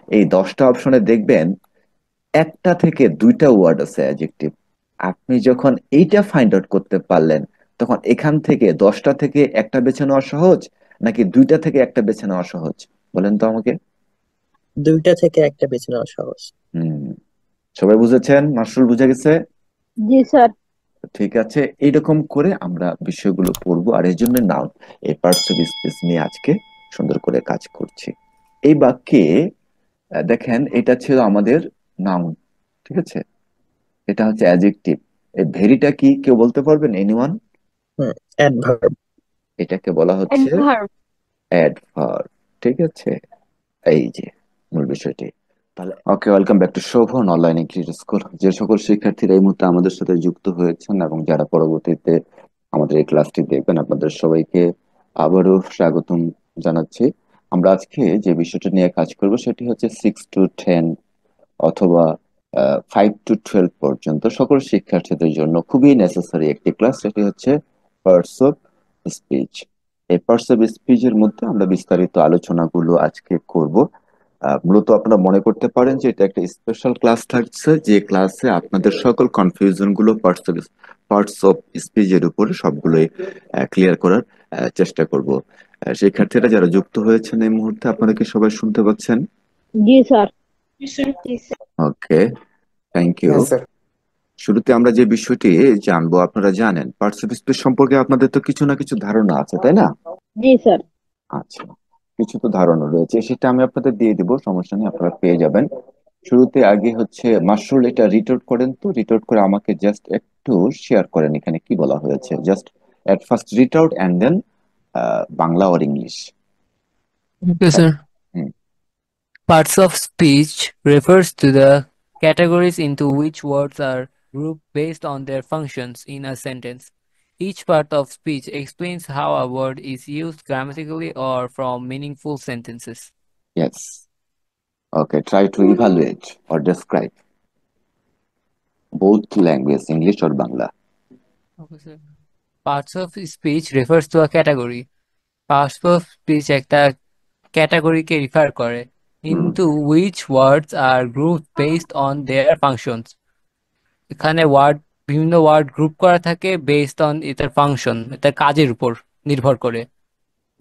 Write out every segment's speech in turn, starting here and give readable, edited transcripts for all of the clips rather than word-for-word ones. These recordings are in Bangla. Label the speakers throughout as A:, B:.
A: এই 10টা অপশনে দেখবেন একটা থেকে দুইটা ওয়ার্ড আছে অ্যাডজেক্টিভ। আপনি যখন এইটা ফাইন্ড আউট করতে পারলেন, তখন এখান থেকে 10টা থেকে একটা বেছে নেওয়া সহজ নাকি দুইটা থেকে একটা বেছে নেওয়া সহজ? বলেন তো আমাকে।
B: দুইটা থেকে একটা বেছে নেওয়া সহজ।
A: হুম। সবাই বুঝেছেন? মাসুল বুঝে গেছে?
C: জি স্যার।
A: ঠিক আছে, এইরকম করে আমরা বিষয়গুলো পড়বো, আর এই জন্য নাউন, এই পার্টস অফ স্পিচ নিয়ে আজকে সুন্দর করে কাজ করছি। এই বাক্যে দেখেন, এটা ছিল আমাদের নাউন, ঠিক আছে? এটা হচ্ছে অ্যাডজেক্টিভ। এই ভেরিটা কি কেউ বলতে পারবেন? এনিওয়ান?
B: হুম, অ্যাডভার্ব।
A: এটাকে বলা হচ্ছে
C: অ্যাডভার্ব।
A: অ্যাডভার্ব। ঠিক আছে, এই যে মূল বিষয়টি। তাহলে okay, welcome back to Shovan online English school. যে সকল শিক্ষার্থীরা এই মুহূর্তে আমাদের সাথে যুক্ত হয়েছেন এবং যারা পরবর্তীতে আমাদের এই ক্লাসটি দেখবেন, আপনাদের সবাইকে আবারও স্বাগতম জানাচ্ছি। আমরা আজকে যে বিষয়টা নিয়ে কাজ করব সেটি হচ্ছে 6 to 10 অথবা 5 to 12 পর্যন্ত সকল শিক্ষার্থীদের জন্য খুবই নেসেসারি একটি ক্লাস, সেটি হচ্ছে পার্টস অফ স্পিচ। এই পার্টস অফ স্পিচ এর মধ্যে আমরা বিস্তারিত আলোচনাগুলো আজকে করব। মূলত আপনারা মনে করতে পারেন যে এটা একটা স্পেশাল ক্লাস থাকছে, যে ক্লাসে আপনাদের সকল কনফিউশন গুলো পার্টস অফ স্পিচ এর উপরে সবগুলোই ক্লিয়ার করার চেষ্টা করব। শিক্ষার্থীরা যারা যুক্ত হয়েছেন এই মুহূর্তে, আপনারা কি সবাই শুনতে পাচ্ছেন?
C: জি স্যার। জি স্যার।
A: Okay, thank you.
B: হ্যাঁ স্যার।
A: শুরুতে আমরা যে বিষয়টি জানবো, আপনারা জানেন পার্টস অফ স্পিচ সম্পর্কে আপনাদের তো কিছু না কিছু ধারণা আছে, তাই না?
C: জি স্যার।
A: আচ্ছা, কিছু তো ধারণা রয়েছে, সেটা আমি আপনাদের দিয়ে দিব, সমস্যা নেই, আপনারা পেয়ে যাবেন। শুরুতে আগে হচ্ছে মাসরুল, এটা রিটোড করেন তো, রিটোড করে আমাকে জাস্ট একটু শেয়ার করেন এখানে কি বলা হয়েছে। Just at first read out and then Bangla or English.
D: Okay, sir.
A: Hmm.
D: Parts of speech refers to the categories into which words are grouped based on their functions in a sentence. Each part of speech explains how a word is used grammatically or from meaningful sentences.
A: Yes. Okay, try to evaluate or describe both language, English or Bangla.
D: Okay, sir. Parts of speech refers to a category. Parts of speech একটা ক্যাটাগরিকে রিফার করে
A: হুম।
D: into which words are grouped based on their functions. এখানে ওয়ার্ড বিভিন্ন ওয়ার্ড গ্রুপ করা থাকে বেসড অন এটার ফাংশন, এটার কাজের উপর নির্ভর করে।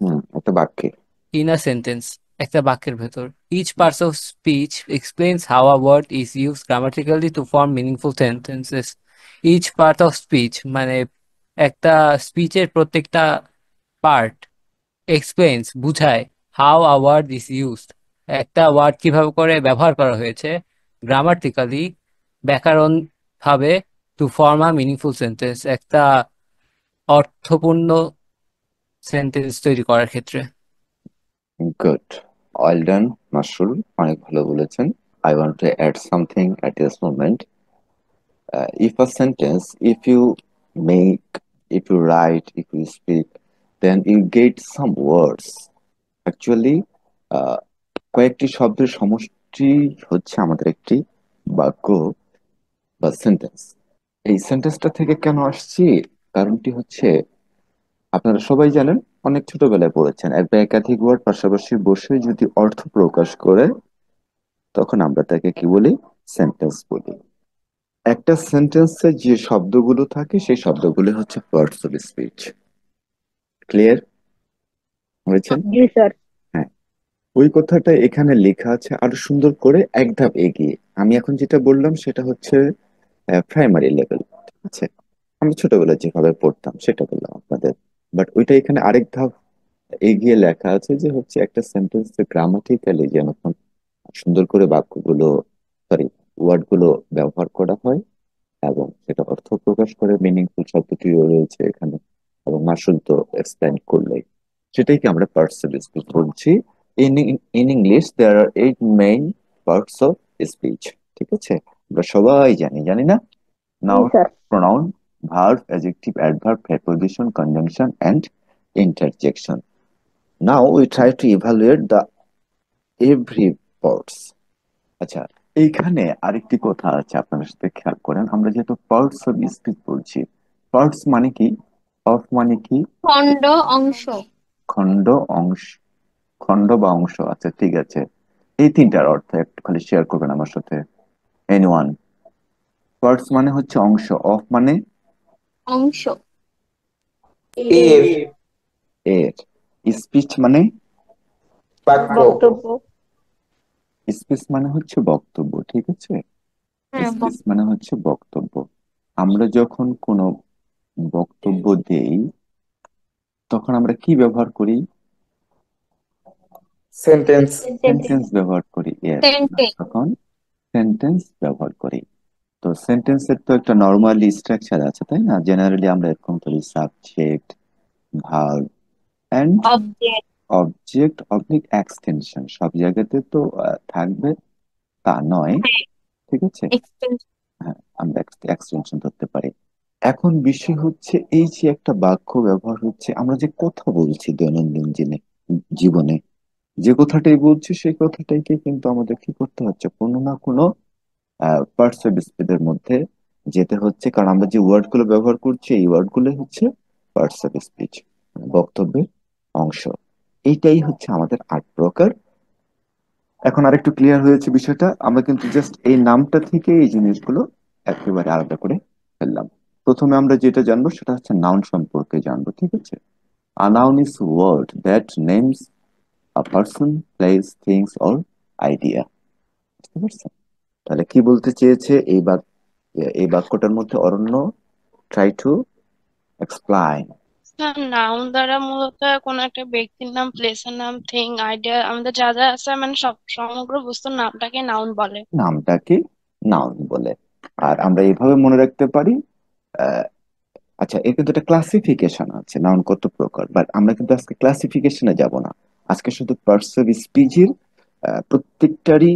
A: হুম, একটা বাক্যে।
D: ইন আ সেন্টেন্স, একটা বাক্যের ভেতর। Each parts of speech explains how a word is used grammatically to form meaningful sentences. Each part of speech মানে একটা স্পিচের প্রত্যেকটা পার্ট এক্সপ্লেইনস বুঝায় how a word is used, একটা ওয়ার্ড কিভাবে করে ব্যবহার করা হয়েছে গ্রামাটিক্যালি ব্যাকরণ ভাবে, to form a meaningful sentence একটা অর্থপূর্ণ সেন্টেন্স তৈরি করার ক্ষেত্রে।
A: গুড, অয়েল ডান মাসরুল, অনেক ভালো বলেছেন। I want to add something at this moment. If a sentence, if you make, if you write, if you speak, then you get some words. Actually, uh, কয়েকটি শব্দের সমষ্টি হচ্ছে আমাদের একটি বাক্য বা সেন্টেন্স। এই সেন্টেন্সটা থেকে কেন আসছি, কারণটি হচ্ছে আপনারা সবাই জানেন, অনেক ছোটবেলায় পড়েছেন, এক বা একাধিক ওয়ার্ড পাশাপাশি বসে যদি অর্থ প্রকাশ করে, তখন আমরা তাকে কি বলি? সেন্টেন্স বলি। একটা সেন্টেন্সে যে শব্দগুলো থাকে সেই শব্দগুলো হচ্ছে পার্টস অফ স্পিচ। ক্লিয়ার হয়েছেন?
C: জি স্যার।
A: হ্যাঁ, ওই কথাটা এখানে লেখা আছে আরো সুন্দর করে, এক ধাপ এগিয়ে। আমি এখন যেটা বললাম সেটা হচ্ছে প্রাইমারি লেভেল, ঠিক আছে? আমরা ছোটবেলায় যেভাবে পড়তাম সেটা বললাম আপনাদের। বাট ওইটা এখানে আরেক ধাপ এগিয়ে লেখা আছে, যে হচ্ছে একটা সেন্টেন্স গ্রামাটিক্যালি যেন সুন্দর করে বাক্যগুলো, সরি, ওয়ার্ড গুলো ব্যবহার করা হয় এবং সেটা অর্থ প্রকাশ করে, মিনিংফুল শব্দটিও রয়েছে এখানে, এবং মাসুল তো এক্সপ্লেন করলেই, সেটাই কি আমরা পার্টস অফ স্পিচ বলছি। In in English there are 8 main parts of speech. ঠিক আছে, আমরা সবাই জানি, জানি না?
C: জি
A: noun,
C: sir.
A: Pronoun, verb, adjective, adverb, preposition, conjunction and interjection. Now we try to evaluate the every parts. আচ্ছা, এইখানে আরেকটি কথা আছে, আপনার সাথে খেয়াল করেন, আমরা যেহেতু পার্টস অফ স্পিচ বলছি, পার্টস মানে কি? পার্ট মানে কি?
C: খণ্ড, অংশ।
A: খণ্ড, অংশ। খণ্ড বা অংশ, আচ্ছা ঠিক আছে। এই তিনটার অর্থ একটু খালি শেয়ার করবেন আমার সাথে। এনিওয়ান? পার্টস মানে হচ্ছে অংশ, অফ মানে
C: অংশ,
B: এর
A: এর, স্পিচ মানে
B: বাক্য,
C: বক্তব্য।
A: স্পিচ মানে হচ্ছে বক্তব্য, ঠিক আছে।
C: হ্যাঁ,
A: স্পিচ মানে হচ্ছে বক্তব্য। আমরা যখন কোনো বক্তব্য দেই তখন আমরা কি ব্যবহার করি?
B: সেন্টেন্স।
A: সেন্টেন্স ব্যবহার করি, ইয়েস।
C: সেন্টেন্স।
A: তখন সেন্টেন্স ব্যবহার করি। তো সেন্টেন্সের তো একটা নর্মালি স্ট্রাকচার আছে, তাই না? জেনারেলি আমরা এরকম করি: subject, verb and
C: object.
A: Object oblique extension. সব জায়গাতে তো থাকবে তা নয়, ঠিক আছে।
C: এক্সটেনশন।
A: হ্যাঁ, আমরা এক্সটেনশন ধরতে পারি। এখন বিষয় হচ্ছে এই যে একটা বাক্য ব্যবহার হচ্ছে, আমরা যে কথা বলছি দৈনন্দিন জীবনে যে কথাটাই বলছি সেই কথাটাইকে কিন্তু আমাদের কি করতে হচ্ছে, কোনো না কোনো পার্টস অফ স্পিচের মধ্যে যেতে হচ্ছে, কারণ আমরা যে ওয়ার্ড গুলো ব্যবহার করছি এই ওয়ার্ড গুলো হচ্ছে পার্টস অফ স্পিচ, বক্তব্যের অংশ। এইটাই হচ্ছে আমাদের 8 প্রকার। এখন আরেকটু ক্লিয়ার হয়েছে বিষয়টা। আমরা কিন্তু জাস্ট এই নামটা থেকে এই জিনিসগুলো একেবারে আলাদা করে ফেললাম। প্রথমে আমরা যেটা জানবো সেটা হচ্ছে নাউন সম্পর্কে জানবো, ঠিক আছে। A noun is word that names a person, place, things or idea. বুঝতে পারছেন? তাহলে কি বলতে চেয়েছে এই বাক্যটার মধ্যে Aranya? Try to explain.
E: Sir, noun দ্বারা মূলত কোনো একটা ব্যক্তির নাম, প্লেসের নাম, থিং, আইডিয়া, আমাদের যা যা আছে মানে সব সমগ্র বস্তুর নামটাকে নাউন বলে।
A: নামটাকে নাউন বলে। আর আমরা এইভাবে মনে রাখতে পারি। আহ, আচ্ছা, এর কিন্তু একটা ক্লাসিফিকেশন আছে, নাউন কত প্রকার, বাট আমরা কিন্তু আজকে ক্লাসিফিকেশনে যাব না। আজকে শুধু পার্টস অফ স্পিচের প্রত্যেকটারই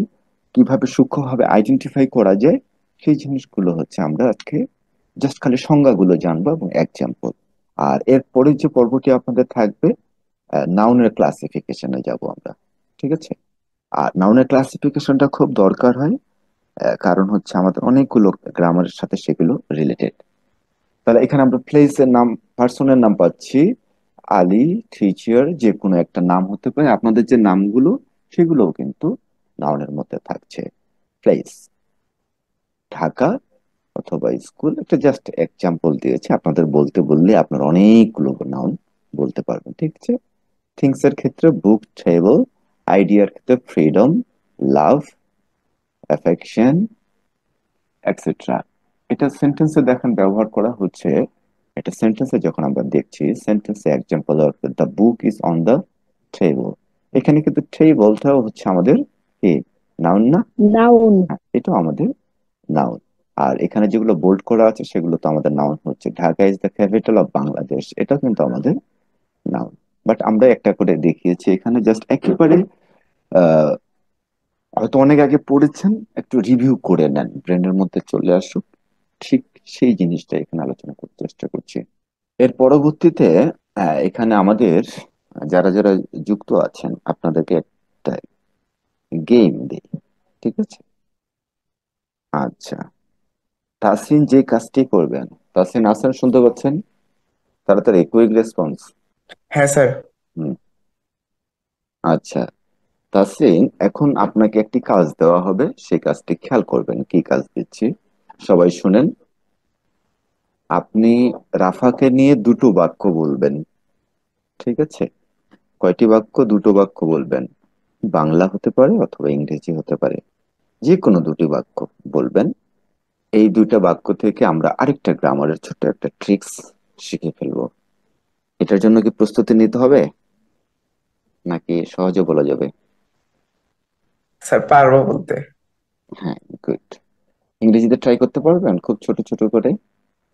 A: কিভাবে সূক্ষ্মভাবে আইডেন্টিফাই করা যায় সেই জিনিসগুলো হচ্ছে আমরা আজকে জাস্ট খালি সংজ্ঞাগুলো জানবো এবং এক্সাম্পল। আর এরপরে যে পর্বটি আপনাদের থাকবে, নাউনের ক্লাসিফিকেশনে যাব আমরা, ঠিক আছে। আর নাউনের ক্লাসিফিকেশনটা খুব দরকার হয়, কারণ হচ্ছে আমাদের অনেকগুলো গ্রামারের সাথে সেগুলো রিলেটেড। তাহলে এখানে আমরা প্লেসের নাম, পার্সনের নাম পাচ্ছি। আলী, টিচার, যে কোনো একটা নাম হতে পারে। আপনাদের যে নামগুলো সেগুলোও কিন্তু নাউনের মধ্যে থাকছে। প্লেস, ঢাকা অথবা স্কুল, একটা জাস্ট এক্সাম্পল দিয়েছে। আপনাদের বলতে বললে আপনার অনেকগুলো নাউন বলতে পারবেন, ঠিক আছে। থিংস এর ক্ষেত্রে বুক, টেবল। আইডিয়ার ক্ষেত্রে ফ্রিডম, লাভ, অ্যাফেকশন, এটসেট্রা। এটা সেন্টেন্সে দেখেন ব্যবহার করা হচ্ছে। এটা সেন্টেন্সে যখন আমরা দেখছি, সেন্টেন্সে example, the book is on the table. এখানে কিন্তু টেবলটাও হচ্ছে আমাদের কি নাউন না?
C: নাউন।
A: হ্যাঁ, এটাও আমাদের নাউন। আর এখানে যেগুলো বোল্ড করা আছে সেগুলো তো আমাদের নাউন হচ্ছে। Dhaka is the capital of Bangladesh, এটা কিন্তু আমাদের নাউন। বাট আমরা একটা করে দেখিয়েছি এখানে, জাস্ট একেবারে আহ হয়তো অনেক আগে পড়েছেন, একটু রিভিউ করে নেন, ব্রেনের মধ্যে চলে আসুক। ঠিক সেই জিনিসটা এখানে আলোচনা করতে চেষ্টা করছি। এর পরবর্তীতে এখানে আমাদের যারা যারা যুক্ত আছেন আপনাদেরকে একটা গেম দিই, ঠিক আছে। আচ্ছা, তাসিন যে কাজটি করবেন, তাসিন আসান শুনতে পাচ্ছেন? তাড়াতাড়ি কুইক রেসপন্স।
B: হ্যাঁ স্যার।
A: হুম, আচ্ছা। তাসিন, এখন আপনাকে একটি কাজ দেওয়া হবে, সেই কাজটি খেয়াল করবেন। কি কাজ দিচ্ছি সবাই শুনেন। আপনি রাফাকে নিয়ে দুটো বাক্য বলবেন, ঠিক আছে। কয়টি বাক্য? দুটো বাক্য বলবেন। বাংলা হতে পারে অথবা ইংরেজি হতে পারে, যে কোনো দুটি বাক্য বলবেন। এই দুইটা বাক্য থেকে আমরা আরেকটা গ্রামারের ছোট্ট একটা ট্রিক্স শিখে ফেলবো। এটার জন্য কি প্রস্তুতি নিতে হবে নাকি সহজে বলা যাবে?
B: স্যার পারবো বলতে।
A: হ্যাঁ, গুড। ইংরেজিতে ট্রাই করতে পারবেন খুব ছোট ছোট করে,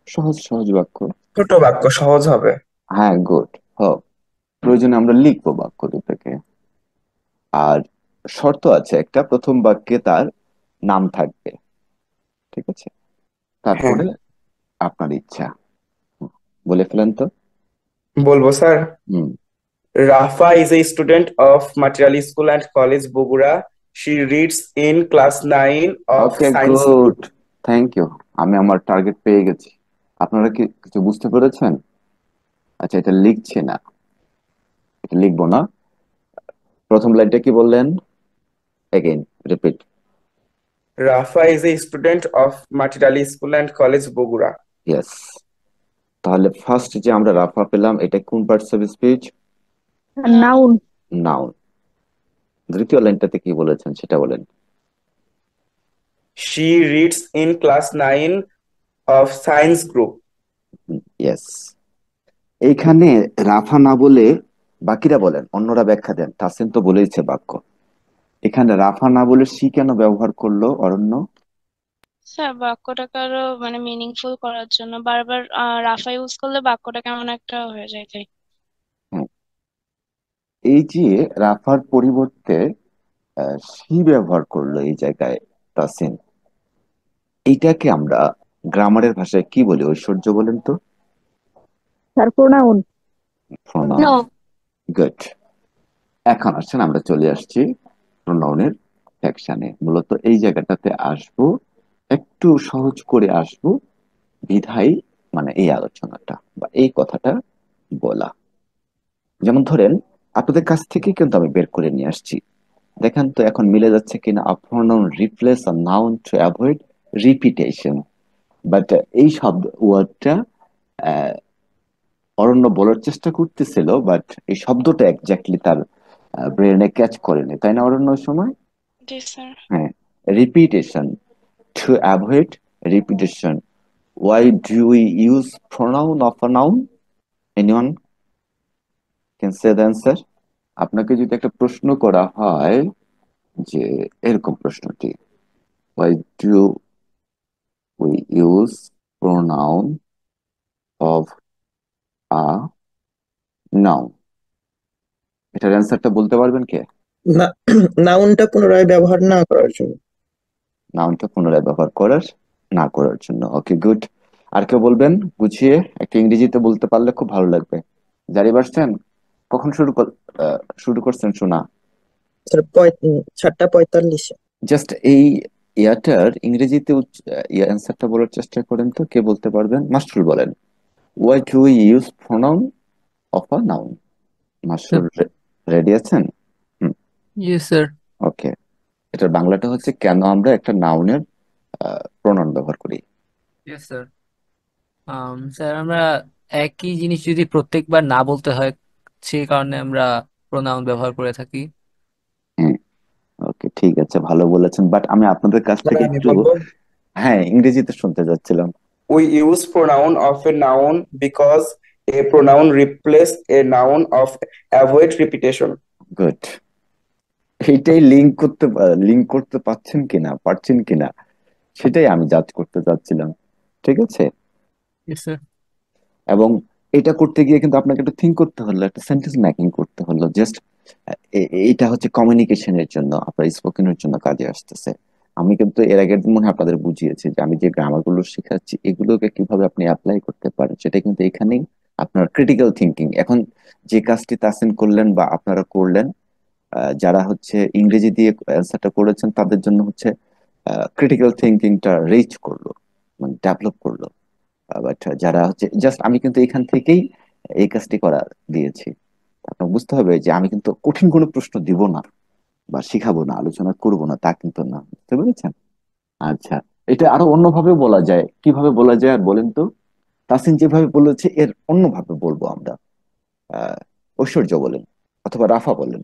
A: সহজ সহজ বাক্য।
B: ছোট বাক্য সহজ হবে।
A: হ্যাঁ, গুড। হোক, প্রয়োজনে আমরা লিখবো বাক্য দুটোকে। আর শর্ত আছে একটা, প্রথম বাক্যে তার নাম থাকবে, ঠিক আছে।
B: হ্যাঁ,
A: তারপরে আপনার ইচ্ছা, বলে ফেলেন তো।
B: বলবো sir.
A: Hmm.
B: Rafa is a student of Material School and College, Bogura. She reads in class 9 of
A: okay,
B: Science.
A: Good. Thank you. আমি আমার টার্গেট পেয়ে গেছি। আপনারা কি কিছু বুঝতে পেরেছেন? আচ্ছা, এটা লিখছি না, এটা লিখবো না। প্রথম লাইনটা কি বললেন? Again, repeat.
B: Rafa is a student of Matirali School and College, Bogura.
A: Yes. তাহলে ফার্স্ট যে আমরা রাফা পেলাম, এটা কোন parts of speech?
C: Noun
A: noun. দ্বিতীয় লাইনটাতে কি বলেছেন সেটা বলেন।
B: She reads in class 9 of science group.
A: Yes. এইখানে রাফা না বলে বাকিরা বলেন, অন্যরা ব্যাখ্যা দেন। তাসিন তো বলেইছে বাক্য, এখানে রাফা না বলে সি কেন ব্যবহার করলো অরণ্য?
E: স্যার বাক্যটাকে আরো মানে মিনিংফুল করার জন্য বারবার রাফা ইউজ করলে বাক্যটা কেমন একটা হয়ে যায় তাই।
A: হ্যাঁ, এই যে রাফার পরিবর্তে সি ব্যবহার করলো এই জায়গায় তাসিন, এইটাকে আমরা গ্রামারের ভাষায় কি বলি ঐশ্বর্য, বলেন তো?
C: Sir pronoun
A: pronoun.
C: No
A: good. এখন আসছেন, আমরা চলে আসছি প্রোনাউনের সেকশনে। মূলত এই জায়গাটাতে আসবো, একটু সহজ করে আসবো বিধায় মানে এই আলোচনাটা বা এই কথাটা বলা। যেমন ধরেন, আপনাদের কাছ থেকে কিন্তু আমি বের করে নিয়ে আসছি, দেখেন তো এখন মিলে যাচ্ছে কিনা। A pronoun replace a noun to avoid repetition. But এই শব্দ ওয়ার্ডটা অরণ্য বলার চেষ্টা করতেছিল, বাট এই শব্দটা এক্স্যাক্টলি তার ব্রেনে ক্যাচ করেনি, তাই না অরণ্য ওই সময়?
E: জি স্যার।
A: হ্যাঁ, repetition, two avoid repetition. Why do we use pronoun of a noun? Anyone can say the answer? আপনাকে যদি একটা প্রশ্ন করা হয় যে এরকম প্রশ্নটি, why do we use pronoun of a noun? এটার অ্যান্সারটা বলতে পারবেন কে?
F: না, নাউনটা পুনরায় ব্যবহার না করার জন্য।
A: নাউনটা পুনরায় ব্যবহার করার না করার জন্য। ওকে, গুড। আর কেউ বলবেন গুছিয়ে? একটা ইংরেজিতে বলতে পারলে খুব ভালো লাগবে। জারি পারছেন? কখন শুরু করছেন শোনা?
F: স্যার 7:45-এ।
A: জাস্ট এই ইয়াটার ইংরেজিতে অ্যান্সারটা বলার চেষ্টা করেন তো, কে বলতে পারবেন? মাস্টুল বলেন, why do we use pronoun of a noun? Mastul ready আছেন? Hmm,
D: yes sir.
A: ওকে। এটার বাংলাটা হচ্ছে, কেন আমরা একটা নাউনের প্রোনাউন ব্যবহার করি?
D: Yes sir. স্যার আমরা একই জিনিস যদি প্রত্যেকবার না বলতে হয় সেই কারণে আমরা প্রোনাউন ব্যবহার করে থাকি।
A: হ্যাঁ, ওকে, ঠিক আছে, ভালো বলেছেন। বাট আমি আপনাদের কাছ
F: মানে
A: থেকে
F: আমি
A: একটু,
F: বলবো,
A: হ্যাঁ, ইংরেজিতে শুনতে যাচ্ছিলাম।
B: We use pronoun of a noun because a pronoun replace a noun of avoid repetition.
A: Good. এইটাই লিঙ্ক করতে পারছেন কিনা সেটাই আমি জাজ করতে চাচ্ছিলাম। ঠিক আছে।
D: Yes sir.
A: এবং এটা করতে গিয়ে কিন্তু আপনাকে একটু থিঙ্ক করতে হলো, একটা সেন্টেন্স মেকিং করতে হলো। জাস্ট এটা হচ্ছে কমিউনিকেশনের জন্য, আপনার স্পোকেনের জন্য কাজে আসতেছে। আমি কিন্তু এর আগের দিন মনে হয় আপনাদের বুঝিয়েছি যে আমি যে গ্রামার গুলো শেখাচ্ছি এগুলোকে কিভাবে আপনি অ্যাপ্লাই করতে পারেন, সেটা কিন্তু এখানেই আপনার ক্রিটিক্যাল থিঙ্কিং। এখন যে কাজটি তাসিন করলেন বা আপনারা করলেন, যারা হচ্ছে ইংরেজি দিয়ে অ্যান্সারটা করেছেন তাদের জন্য হচ্ছে ক্রিটিক্যাল থিঙ্কিংটা রিচ করলো, মানে ডেভেলপ করলো। বাট যারা হচ্ছে জাস্ট, আমি কিন্তু এখান থেকেই এই কাজটি করা দিয়েছি। আপনার বুঝতে হবে যে আমি কিন্তু কঠিন কোনো প্রশ্ন দিব না বা শিখাবো না, আলোচনা করব না, তা কিন্তু না। বুঝতে পেরেছেন? আচ্ছা, এটা আরো অন্যভাবে বলা যায়, কিভাবে বলা যায় আর বলেন তো? তাসিন যেভাবে বলেছে এর অন্যভাবে বলবো আমরা। ঐশ্বর্য বলেন অথবা রাফা বলেন।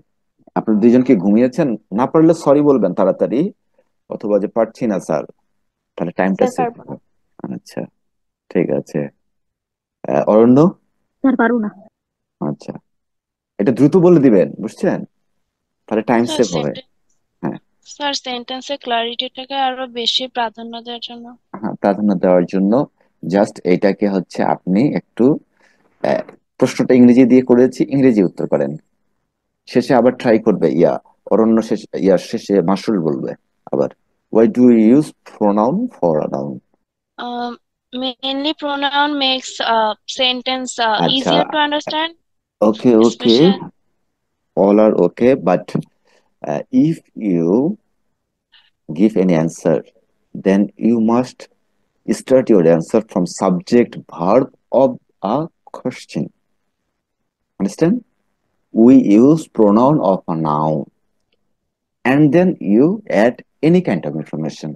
A: আপনার দুইজন কি ঘুমিয়েছেন? না পারলে সরি বলবেন তাড়াতাড়ি, অথবা যে পারছি না স্যার, তাহলে টাইমটা
C: স্যার
A: সেভ
C: পারবো
A: হবে। আচ্ছা, ঠিক আছে। অরণ্য?
C: স্যার পারবো না
A: আচ্ছা, এটা দ্রুত বলে দিবেন, বুঝছেন? তাহলে টাইম
E: স্যার
A: সেভ হবে। হ্যাঁ,
E: স্যার সেন্টেন্সের ক্লারিটিটাকে আরো বেশি প্রাধান্য দেওয়ার জন্য।
A: হ্যাঁ, প্রাধান্য দেওয়ার জন্য জাস্ট এইটাকে হচ্ছে আপনি একটু আহ, প্রশ্নটা ইংরেজি দিয়ে করেছি, ইংরেজি উত্তর করেন। শেষে আবার ট্রাই করবে অরণ্য শেষে মাসুল বলবে আবার, why do you use pronoun for a noun?
E: Mainly pronoun makes sentence
A: আচ্ছা,
E: easier to understand,
A: okay okay,
E: especially
A: all are okay, but if you give any answer, then you must start your answer from subject verb of a question. Understand? We use pronoun of a noun. and then you add any kind of information.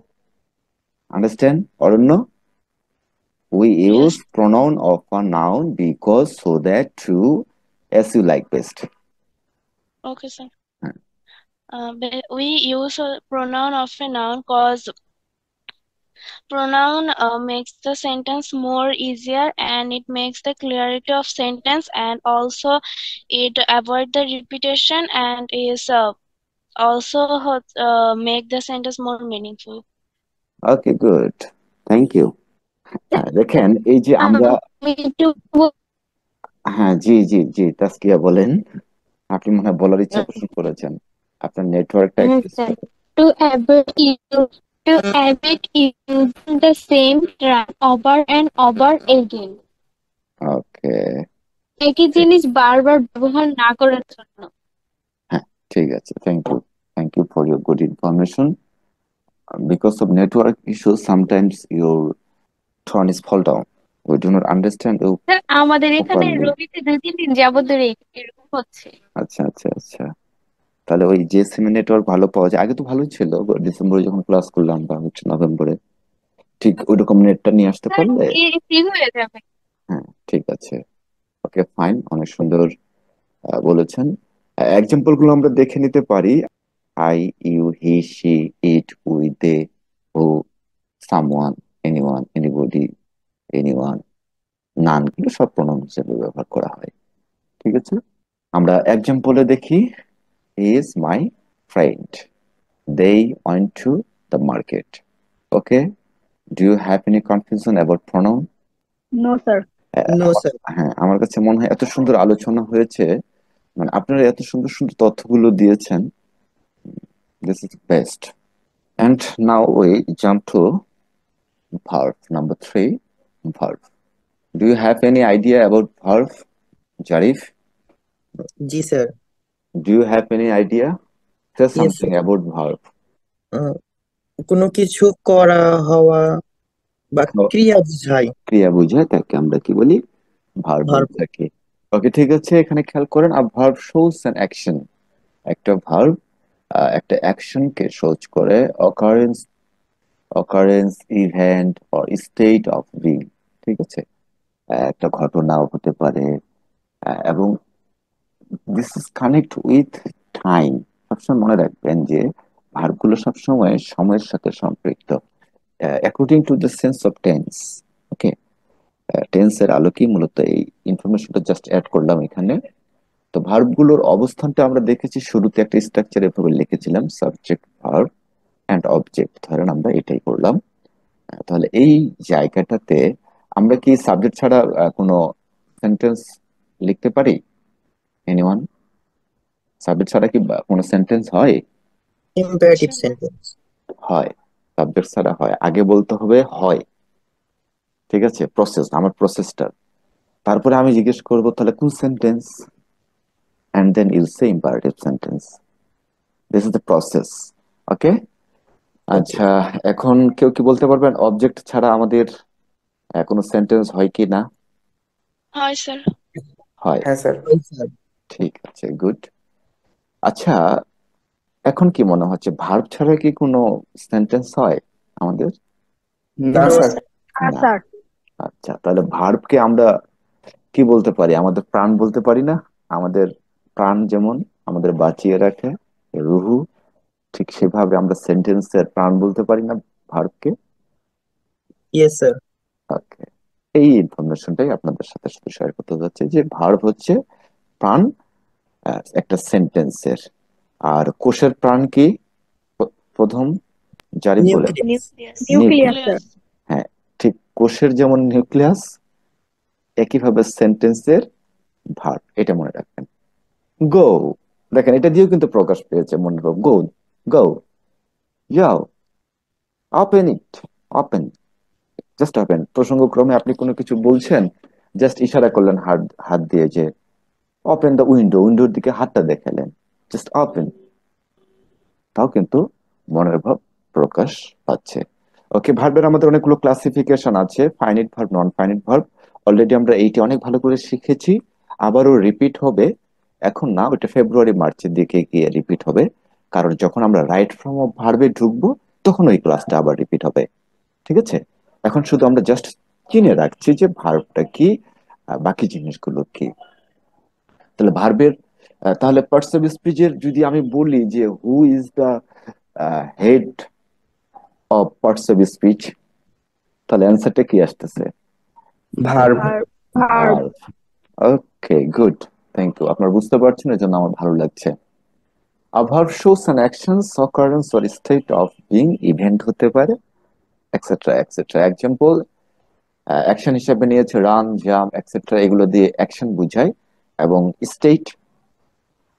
A: Understand, Arunno? We use
E: Yes.
A: pronoun of a noun because so that to as you like best.
E: Okay, sir.
A: Hmm.
E: We use a pronoun of a noun cause pronoun makes the sentence more easier, and it makes the clarity of sentence, and also it avoid the repetition, and is also make the sentence more meaningful.
A: Okay, good. Thank you. দেখেন এই যে আমরা
C: আমি একটু
A: হ্যাঁ জি জি জি তাসকিয়া বলেন, আপনি মনে হয় বলার ইচ্ছা পোষণ করেছেন, আপনার নেটওয়ার্কটা
C: হ্যাঁ
A: একটু
C: sir to avoid using the same term over and over again.
A: ওকে।
C: একই জিনিস বারবার ব্যবহার না করার জন্য।
A: হ্যাঁ ঠিক আছে, thank you for your good information. Because of network issues sometimes your tone is fall down, we do not understand you
C: sir আমাদের এখানে
A: properly.
C: রবিতে 2-3 দিন যাবত ধরে এরকম হচ্ছে।
A: আচ্ছা আচ্ছা আচ্ছা, তাহলে ওই যে সিমে নেটওয়ার্ক ভালো পাওয়া যায়, আগে তো ভালোই ছিল, ডিসেম্বরে যখন ক্লাস করলাম বা হচ্ছে নভেম্বরে, ঠিক ওইরকম নেটটা নিয়ে আসতে
C: স্যার
A: পারলে।
C: ঠিক হয়ে যাবে।
A: হ্যাঁ ঠিক আছে, ওকে ফাইন, অনেক সুন্দর বলেছেন। এক্সাম্পল গুলো আমরা দেখে নিতে পারি। I, you, he, she, it, we, they, who, someone, anyone, anybody, anyone, none, কিন্তু সব প্রোনাউন হিসেবে ব্যবহার করা হয়। ঠিক আছে, আমরা এক্সাম্পলে দেখি। He is my friend, they went to the market. Okay, do you have any confusion about pronoun?
C: No sir.
F: No sir.
A: হ্যাঁ, আমার কাছে মনে হয় এত সুন্দর আলোচনা হয়েছে, মানে আপনারা এত সুন্দর সুন্দর তথ্যগুলো দিয়েছেন, this is best. And now we jump to verb number 3, verb. Do you have any idea about verb, Jarif?
F: G sir.
A: Do you have any idea? Say
F: Yes,
A: something
F: sir.
A: about verb.
F: কোনো কিছু করা, হওয়া বা
A: তো
F: ক্রিয়া বোঝায়।
A: ক্রিয়া বোঝায় তাকে আমরা কি বলি? Verb
F: verb.
A: বলে থাকি। ওকে ঠিক আছে, এখানে খেয়াল করেন, a verb shows an action. একটা ভার্ব একটা অ্যাকশনকে শোজ করে, occurrence, event or state of being। ঠিক আছে, একটা ঘটনাও হতে পারে, এবং this is connect with time. সবসময় মনে রাখবেন যে ভার্বগুলো সবসময় সময়ের সাথে সম্পৃক্ত, according to the sense of tense. Okay, টেন্সের আলোকেই মূলত এই ইনফরমেশনটা জাস্ট অ্যাড করলাম এখানে। তো ভার্বগুলোর অবস্থানটা আমরা দেখেছি, শুরুতে একটা স্ট্রাকচার এভাবে লিখেছিলাম, সাবজেক্ট, ভার্ব অ্যান্ড অবজেক্ট, ধরেন আমরা এটাই করলাম। তাহলে এই জায়গাটাতে আমরা কি সাবজেক্ট ছাড়া কোনো সেন্টেন্স লিখতে পারি? এনিওয়ান? সাবজেক্ট ছাড়া কি কোনো সেন্টেন্স হয়?
F: Imperative sentence.
A: হয়, সাবজেক্ট ছাড়া হয়, আগে বলতে হবে হয়। ঠিক আছে, প্রসেস, আমার প্রসেসটা, তারপরে আমি জিজ্ঞেস করবো তাহলে কোন sentence, and then you'll say imperative sentence. This is the process. Okay,
F: okay.
A: আচ্ছা, এখন কেউ কি বলতে পারবেন অবজেক্ট ছাড়া আমাদের কোনো সেন্টেন্স হয় কি না?
E: হয় স্যার।
A: হয়।
B: হ্যাঁ স্যার।
F: স্যার।
A: ঠিক আছে, গুড। আচ্ছা, এখন কি মনে হচ্ছে ভার্ব ছাড়া কি কোনো সেন্টেন্স হয় আমাদের?
B: না
F: নো
B: স্যার।
F: স্যার।
A: না।
C: স্যার
A: আচ্ছা, তাহলে ভার্বকে আমরা কি বলতে পারি? আমাদের প্রাণ বলতে পারি না? আমাদের প্রাণ যেমন আমাদের বাঁচিয়ে রাখে, রুহু, ঠিক সেভাবে আমরা সেন্টেন্সের প্রাণ বলতে পারি না ভার্বকে?
F: Yes sir.
A: ওকে, এই ইনফরমেশনটাই আপনাদের সাথে সাথে শেয়ার করতে যাচ্ছে যে ভার্ব হচ্ছে প্রাণ একটা সেন্টেন্সের। আর কোষের প্রাণ কি প্রথম জারি বলে?
F: নিউক্লিয়াস।
E: নিউক্লিয়াস।
C: Nucleus sir.
A: হ্যাঁ, ঠিক কোষের যেমন নিউক্লিয়াস, একইভাবে সেন্টেন্সের ভার্ব, এটা মনে রাখবেন। গো, দেখেন এটা দিয়েও কিন্তু প্রকাশ পেয়েছে, মনে রাখো, গো, গো, যাও, open it, open, just open. প্রসঙ্গক্রমে আপনি কোনো কিছু বলছেন, জাস্ট ইশারা করলেন হাত হাত দিয়ে যে ওপেন দ্য উইন্ডো, উইন্ডোর দিকে হাতটা দেখালেন, জাস্ট ওপেন, তাও কিন্তু মনের ভাব প্রকাশ পাচ্ছে। ওকে, ভার্বের আমাদের অনেকগুলো ক্লাসিফিকেশন আছে, finite verb, non finite verb. Already আমরা এইটি অনেক ভালো করে শিখেছি, আবারও রিপিট হবে। এখন না, ওটা ফেব্রুয়ারি মার্চের দিকে গিয়ে রিপিট হবে। কারণ যখন আমরা রাইট ফর্ম অফ ভার্বে ঢুকবো তখন ওই ক্লাসটা আবার রিপিট হবে। ঠিক আছে, এখন শুধু আমরা জাস্ট চিনে রাখছি যে ভার্বটা কি, বাকি জিনিসগুলো কি। তাহলে ভার্বের, তাহলে পার্টস অফ স্পিচের যদি আমি বলি যে who is the head of parts of speech, তাহলে অ্যান্সারটা কি আসতেছে?
B: Verb.
A: Verb. Okay, good, thank you. আপনারা বুঝতে পারছেন, এজন্য আমার ভালো লাগছে। A verb shows an actions, occurrence or state of being, event হতে পারে, এক্সেট্রা এক্সেট্রা। এক্সাম্পল, অ্যাকশন হিসেবে নিয়েছে রান, জাম্প এক্সেট্রা, এগুলো দিয়ে অ্যাকশন বুঝায়। এবং স্টেট,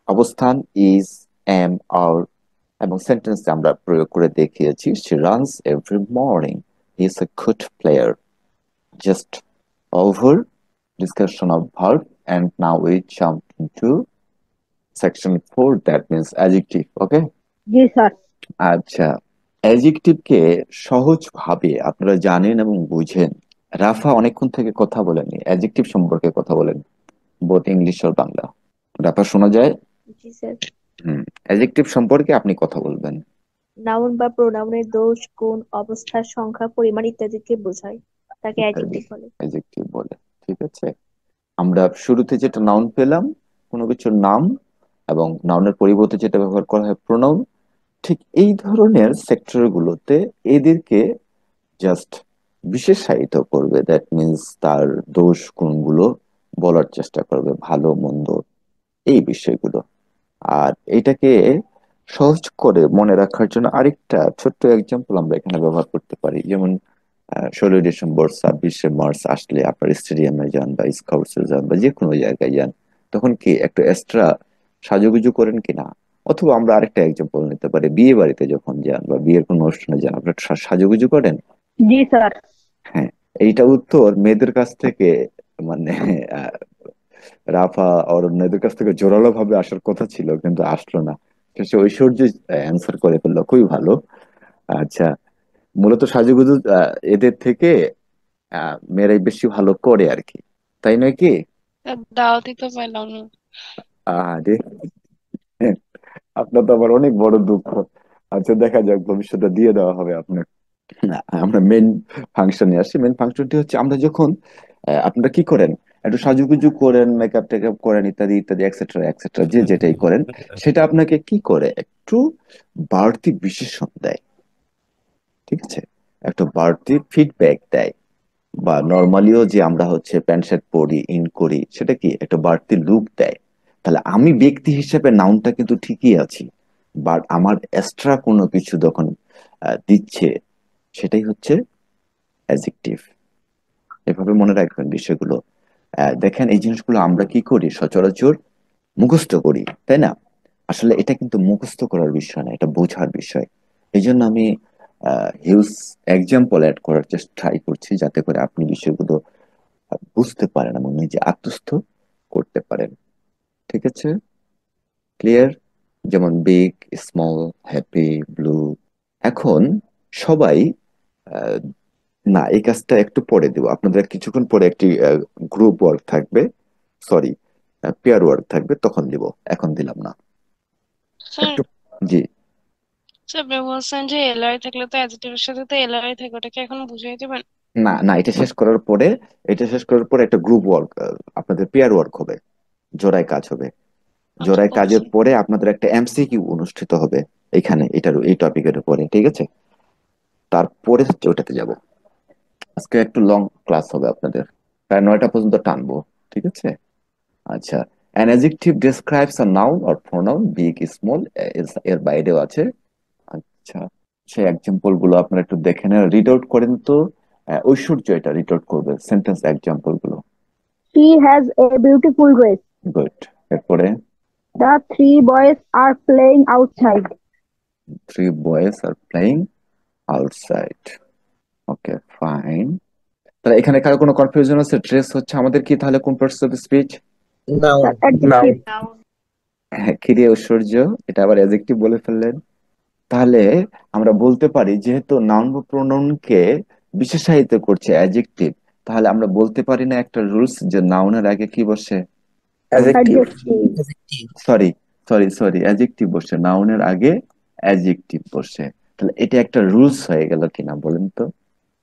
A: অবস্থান, ইজ, এম, আর। এবং সেন্টেন্স আমরা প্রয়োগ করে দেখিয়েছি, she runs every morning, he is a good player. Just over discussion of verb, and now we jump into section 4, that means adjective. Okay,
G: G sir.
A: আচ্ছা, অ্যাডজেক্টিভকে সহজ ভাবে আপনারা জানেন এবং বুঝেন। রাফা অনেকক্ষণ থেকে কথা বলেনি, অ্যাডজেক্টিভ সম্পর্কে কথা বলেন, বোথ ইংলিশ আর বাংলা। রাফা শোনা যায়?
G: জি স্যার।
A: অ্যাডজেক্টিভ সম্পর্কে আপনি কথা বলবেন।
G: নাউন বা প্রোনাউনের দোষ, গুণ, অবস্থার সংখ্যা, পরিমাণ ইত্যাদিকে বোঝায়, তাকে
A: ইত্যাদি
G: অ্যাডজেক্টিভ বলে।
A: অ্যাডজেক্টিভ বলে। ঠিক আছে, আমরা শুরুতে যেটা নাউন পেলাম, কোনো কিছুর নাম, এবং নাউনের পরিবর্তে যেটা ব্যবহার করা হয় প্রোনাউন, ঠিক এই ধরনের সেক্টর গুলোতে এদেরকে জাস্ট বিশেষায়িত করবে। দ্যাট মিন্স তার দোষ গুণগুলো বলার চেষ্টা করবে, ভালো মন্দ এই বিষয়গুলো। আর এটাকে সহজ করে মনে রাখার জন্য আরেকটা ছোট্ট এক্সাম্পল আমরা এখানে ব্যবহার করতে পারি। যেমন 16 ডিসেম্বর 26শে মার্চ আসলে আপনার স্টেডিয়ামে যান বা স্কাউটসে যান বা যে কোনো জায়গায় যান, তখন কি একটু এক্সট্রা সাজুগুজু করেন কিনা? অথবা আমরা আরেকটা এক্সাম্পল নিতে পারি, বিয়ে বাড়িতে যখন যান বা বিয়ের কোনো অনুষ্ঠানে যান, আপনার সাজুগুজু করেন?
G: জি স্যার।
A: হ্যাঁ, এইটা উত্তর মেয়েদের কাছ থেকে, মানে আহ, রাফা আর মেয়েদের কাছ থেকে জোরালো ভাবে আসার কথা ছিল, কিন্তু আসলো না। শেষে ঐশ্বর্য অ্যান্সার করে ফেললো, খুবই ভালো। আচ্ছা, মূলত সাজুগুজু এদের থেকে মেয়েরাই বেশি ভালো করে আর কি, তাই নয় কি?
E: দাওয়াতই তো পাইলাম না।
A: আরে, আপনার তো আবার অনেক বড় দুঃখ। আচ্ছা, দেখা যাক, ভবিষ্যতে দিয়ে দেওয়া হবে আপনার। না, আমরা মেন ফাংশনে আসি। মেন ফাংশনটি হচ্ছে আমরা যখন, আপনারা কি করেন, একটু সাজুগুজু করেন, মেকআপ টেকআপ করেন, ইত্যাদি ইত্যাদি এক্সেট্রা এক্সেট্রা, যে যেটাই করেন, সেটা আপনাকে কি করে, একটু বাড়তি বিশেষণ দেয়। ঠিক আছে, একটু বাড়তি ফিডব্যাক দেয়। বা নর্মালিও যে আমরা হচ্ছে প্যান্ট শার্ট পরি, ইন করি, সেটা কি একটা বাড়তি লুক দেয়। তাহলে আমি ব্যক্তি হিসেবে নাউনটা কিন্তু ঠিকই আছি, বাট আমার এক্সট্রা কোনো কিছু যখন দিচ্ছে, সেটাই হচ্ছে অ্যাডজেক্টিভ। এভাবে মনে রাখবেন বিষয়গুলো। দেখেন, এই জিনিসগুলো আমরা কি করি, সচরাচর মুখস্থ করি, তাই না? আসলে এটা কিন্তু মুখস্থ করার বিষয় না, এটা বোঝার বিষয়। এই জন্য আমি হিউজ এক্সাম্পল অ্যাড করার চেষ্টা ট্রাই করছি, যাতে করে আপনি বিষয়গুলো বুঝতে পারেন এবং নিজে আত্মস্থ করতে পারেন। ঠিক আছে, ক্লিয়ার? যেমন বিগ, স্মল, হ্যাপি, ব্লু। এখন সবাই, আহ, না, এই কাজটা একটু পরে দেবো আপনাদের, কিছুক্ষণ পরে একটি গ্রুপ ওয়ার্ক থাকবে, সরি পেয়ার ওয়ার্ক থাকবে, তখন দিব, এখন দিলাম না।
E: স্যার,
A: একটু, জি।
E: আপনি বলছেন যে এলআই থাকলে তো অ্যাডজেক্টিভের সাথে তো এলআই থাকে, ওটাকে এখন বুঝিয়ে দিবেন?
A: না না, এটা শেষ করার পরে একটা গ্রুপ ওয়ার্ক, আপনাদের পেয়ার ওয়ার্ক হবে, জোড়ায় কাজ হবে।
E: আচ্ছা,
A: জোড়ায় কাজের
E: করছি।
A: পরে আপনাদের একটা এমসিকিউ অনুষ্ঠিত হবে এখানে, এই টপিকের উপরে। ঠিক আছে, তারপরে হচ্ছে ওটাতে যাব। আজকে একটু লং ক্লাস হবে আপনাদের, প্রায় 9টা পর্যন্ত টানবো। ঠিক আছে, আচ্ছা। An adjective describes a noun or pronoun, big, small, এর বাইরেও আছে। আচ্ছা, সেই এক্সাম্পল গুলো আপনারা একটু দেখে নেন, রিড আউট করেন তো। ঐশ্বর্য এটা রিড আউট করবে সেন্টেন্স এক্সাম্পল গুলো।
G: She has a beautiful dress.
A: Good. এরপরে,
G: The three boys are playing outside.
A: 3 boys are playing outside. Okay, fine. তাহলে এখানে কারো কোনো কনফিউশন আছে? ড্রেস হচ্ছে আমাদের কি, তাহলে কোন parts of speech?
F: Noun.
G: Adjective.
A: হ্যাঁ, কি দিয়ে ঐশ্বর্য, এটা আবার অ্যাডজেক্টিভ বলে ফেললেন। তাহলে আমরা বলতে পারি, যেহেতু নাউন বা প্রোনাউনকে বিশেষায়িত করছে অ্যাডজেক্টিভ, তাহলে আমরা বলতে পারি না একটা রুলস, যে নাউনের আগে কি বসে?
B: Adjective.
G: Adjective.
A: Sorry, sorry sorry, adjective বসে, নাউনের আগে অ্যাডজেক্টিভ বসে। তাহলে এটা একটা রুলস হয়ে গেল কিনা বলেন তো?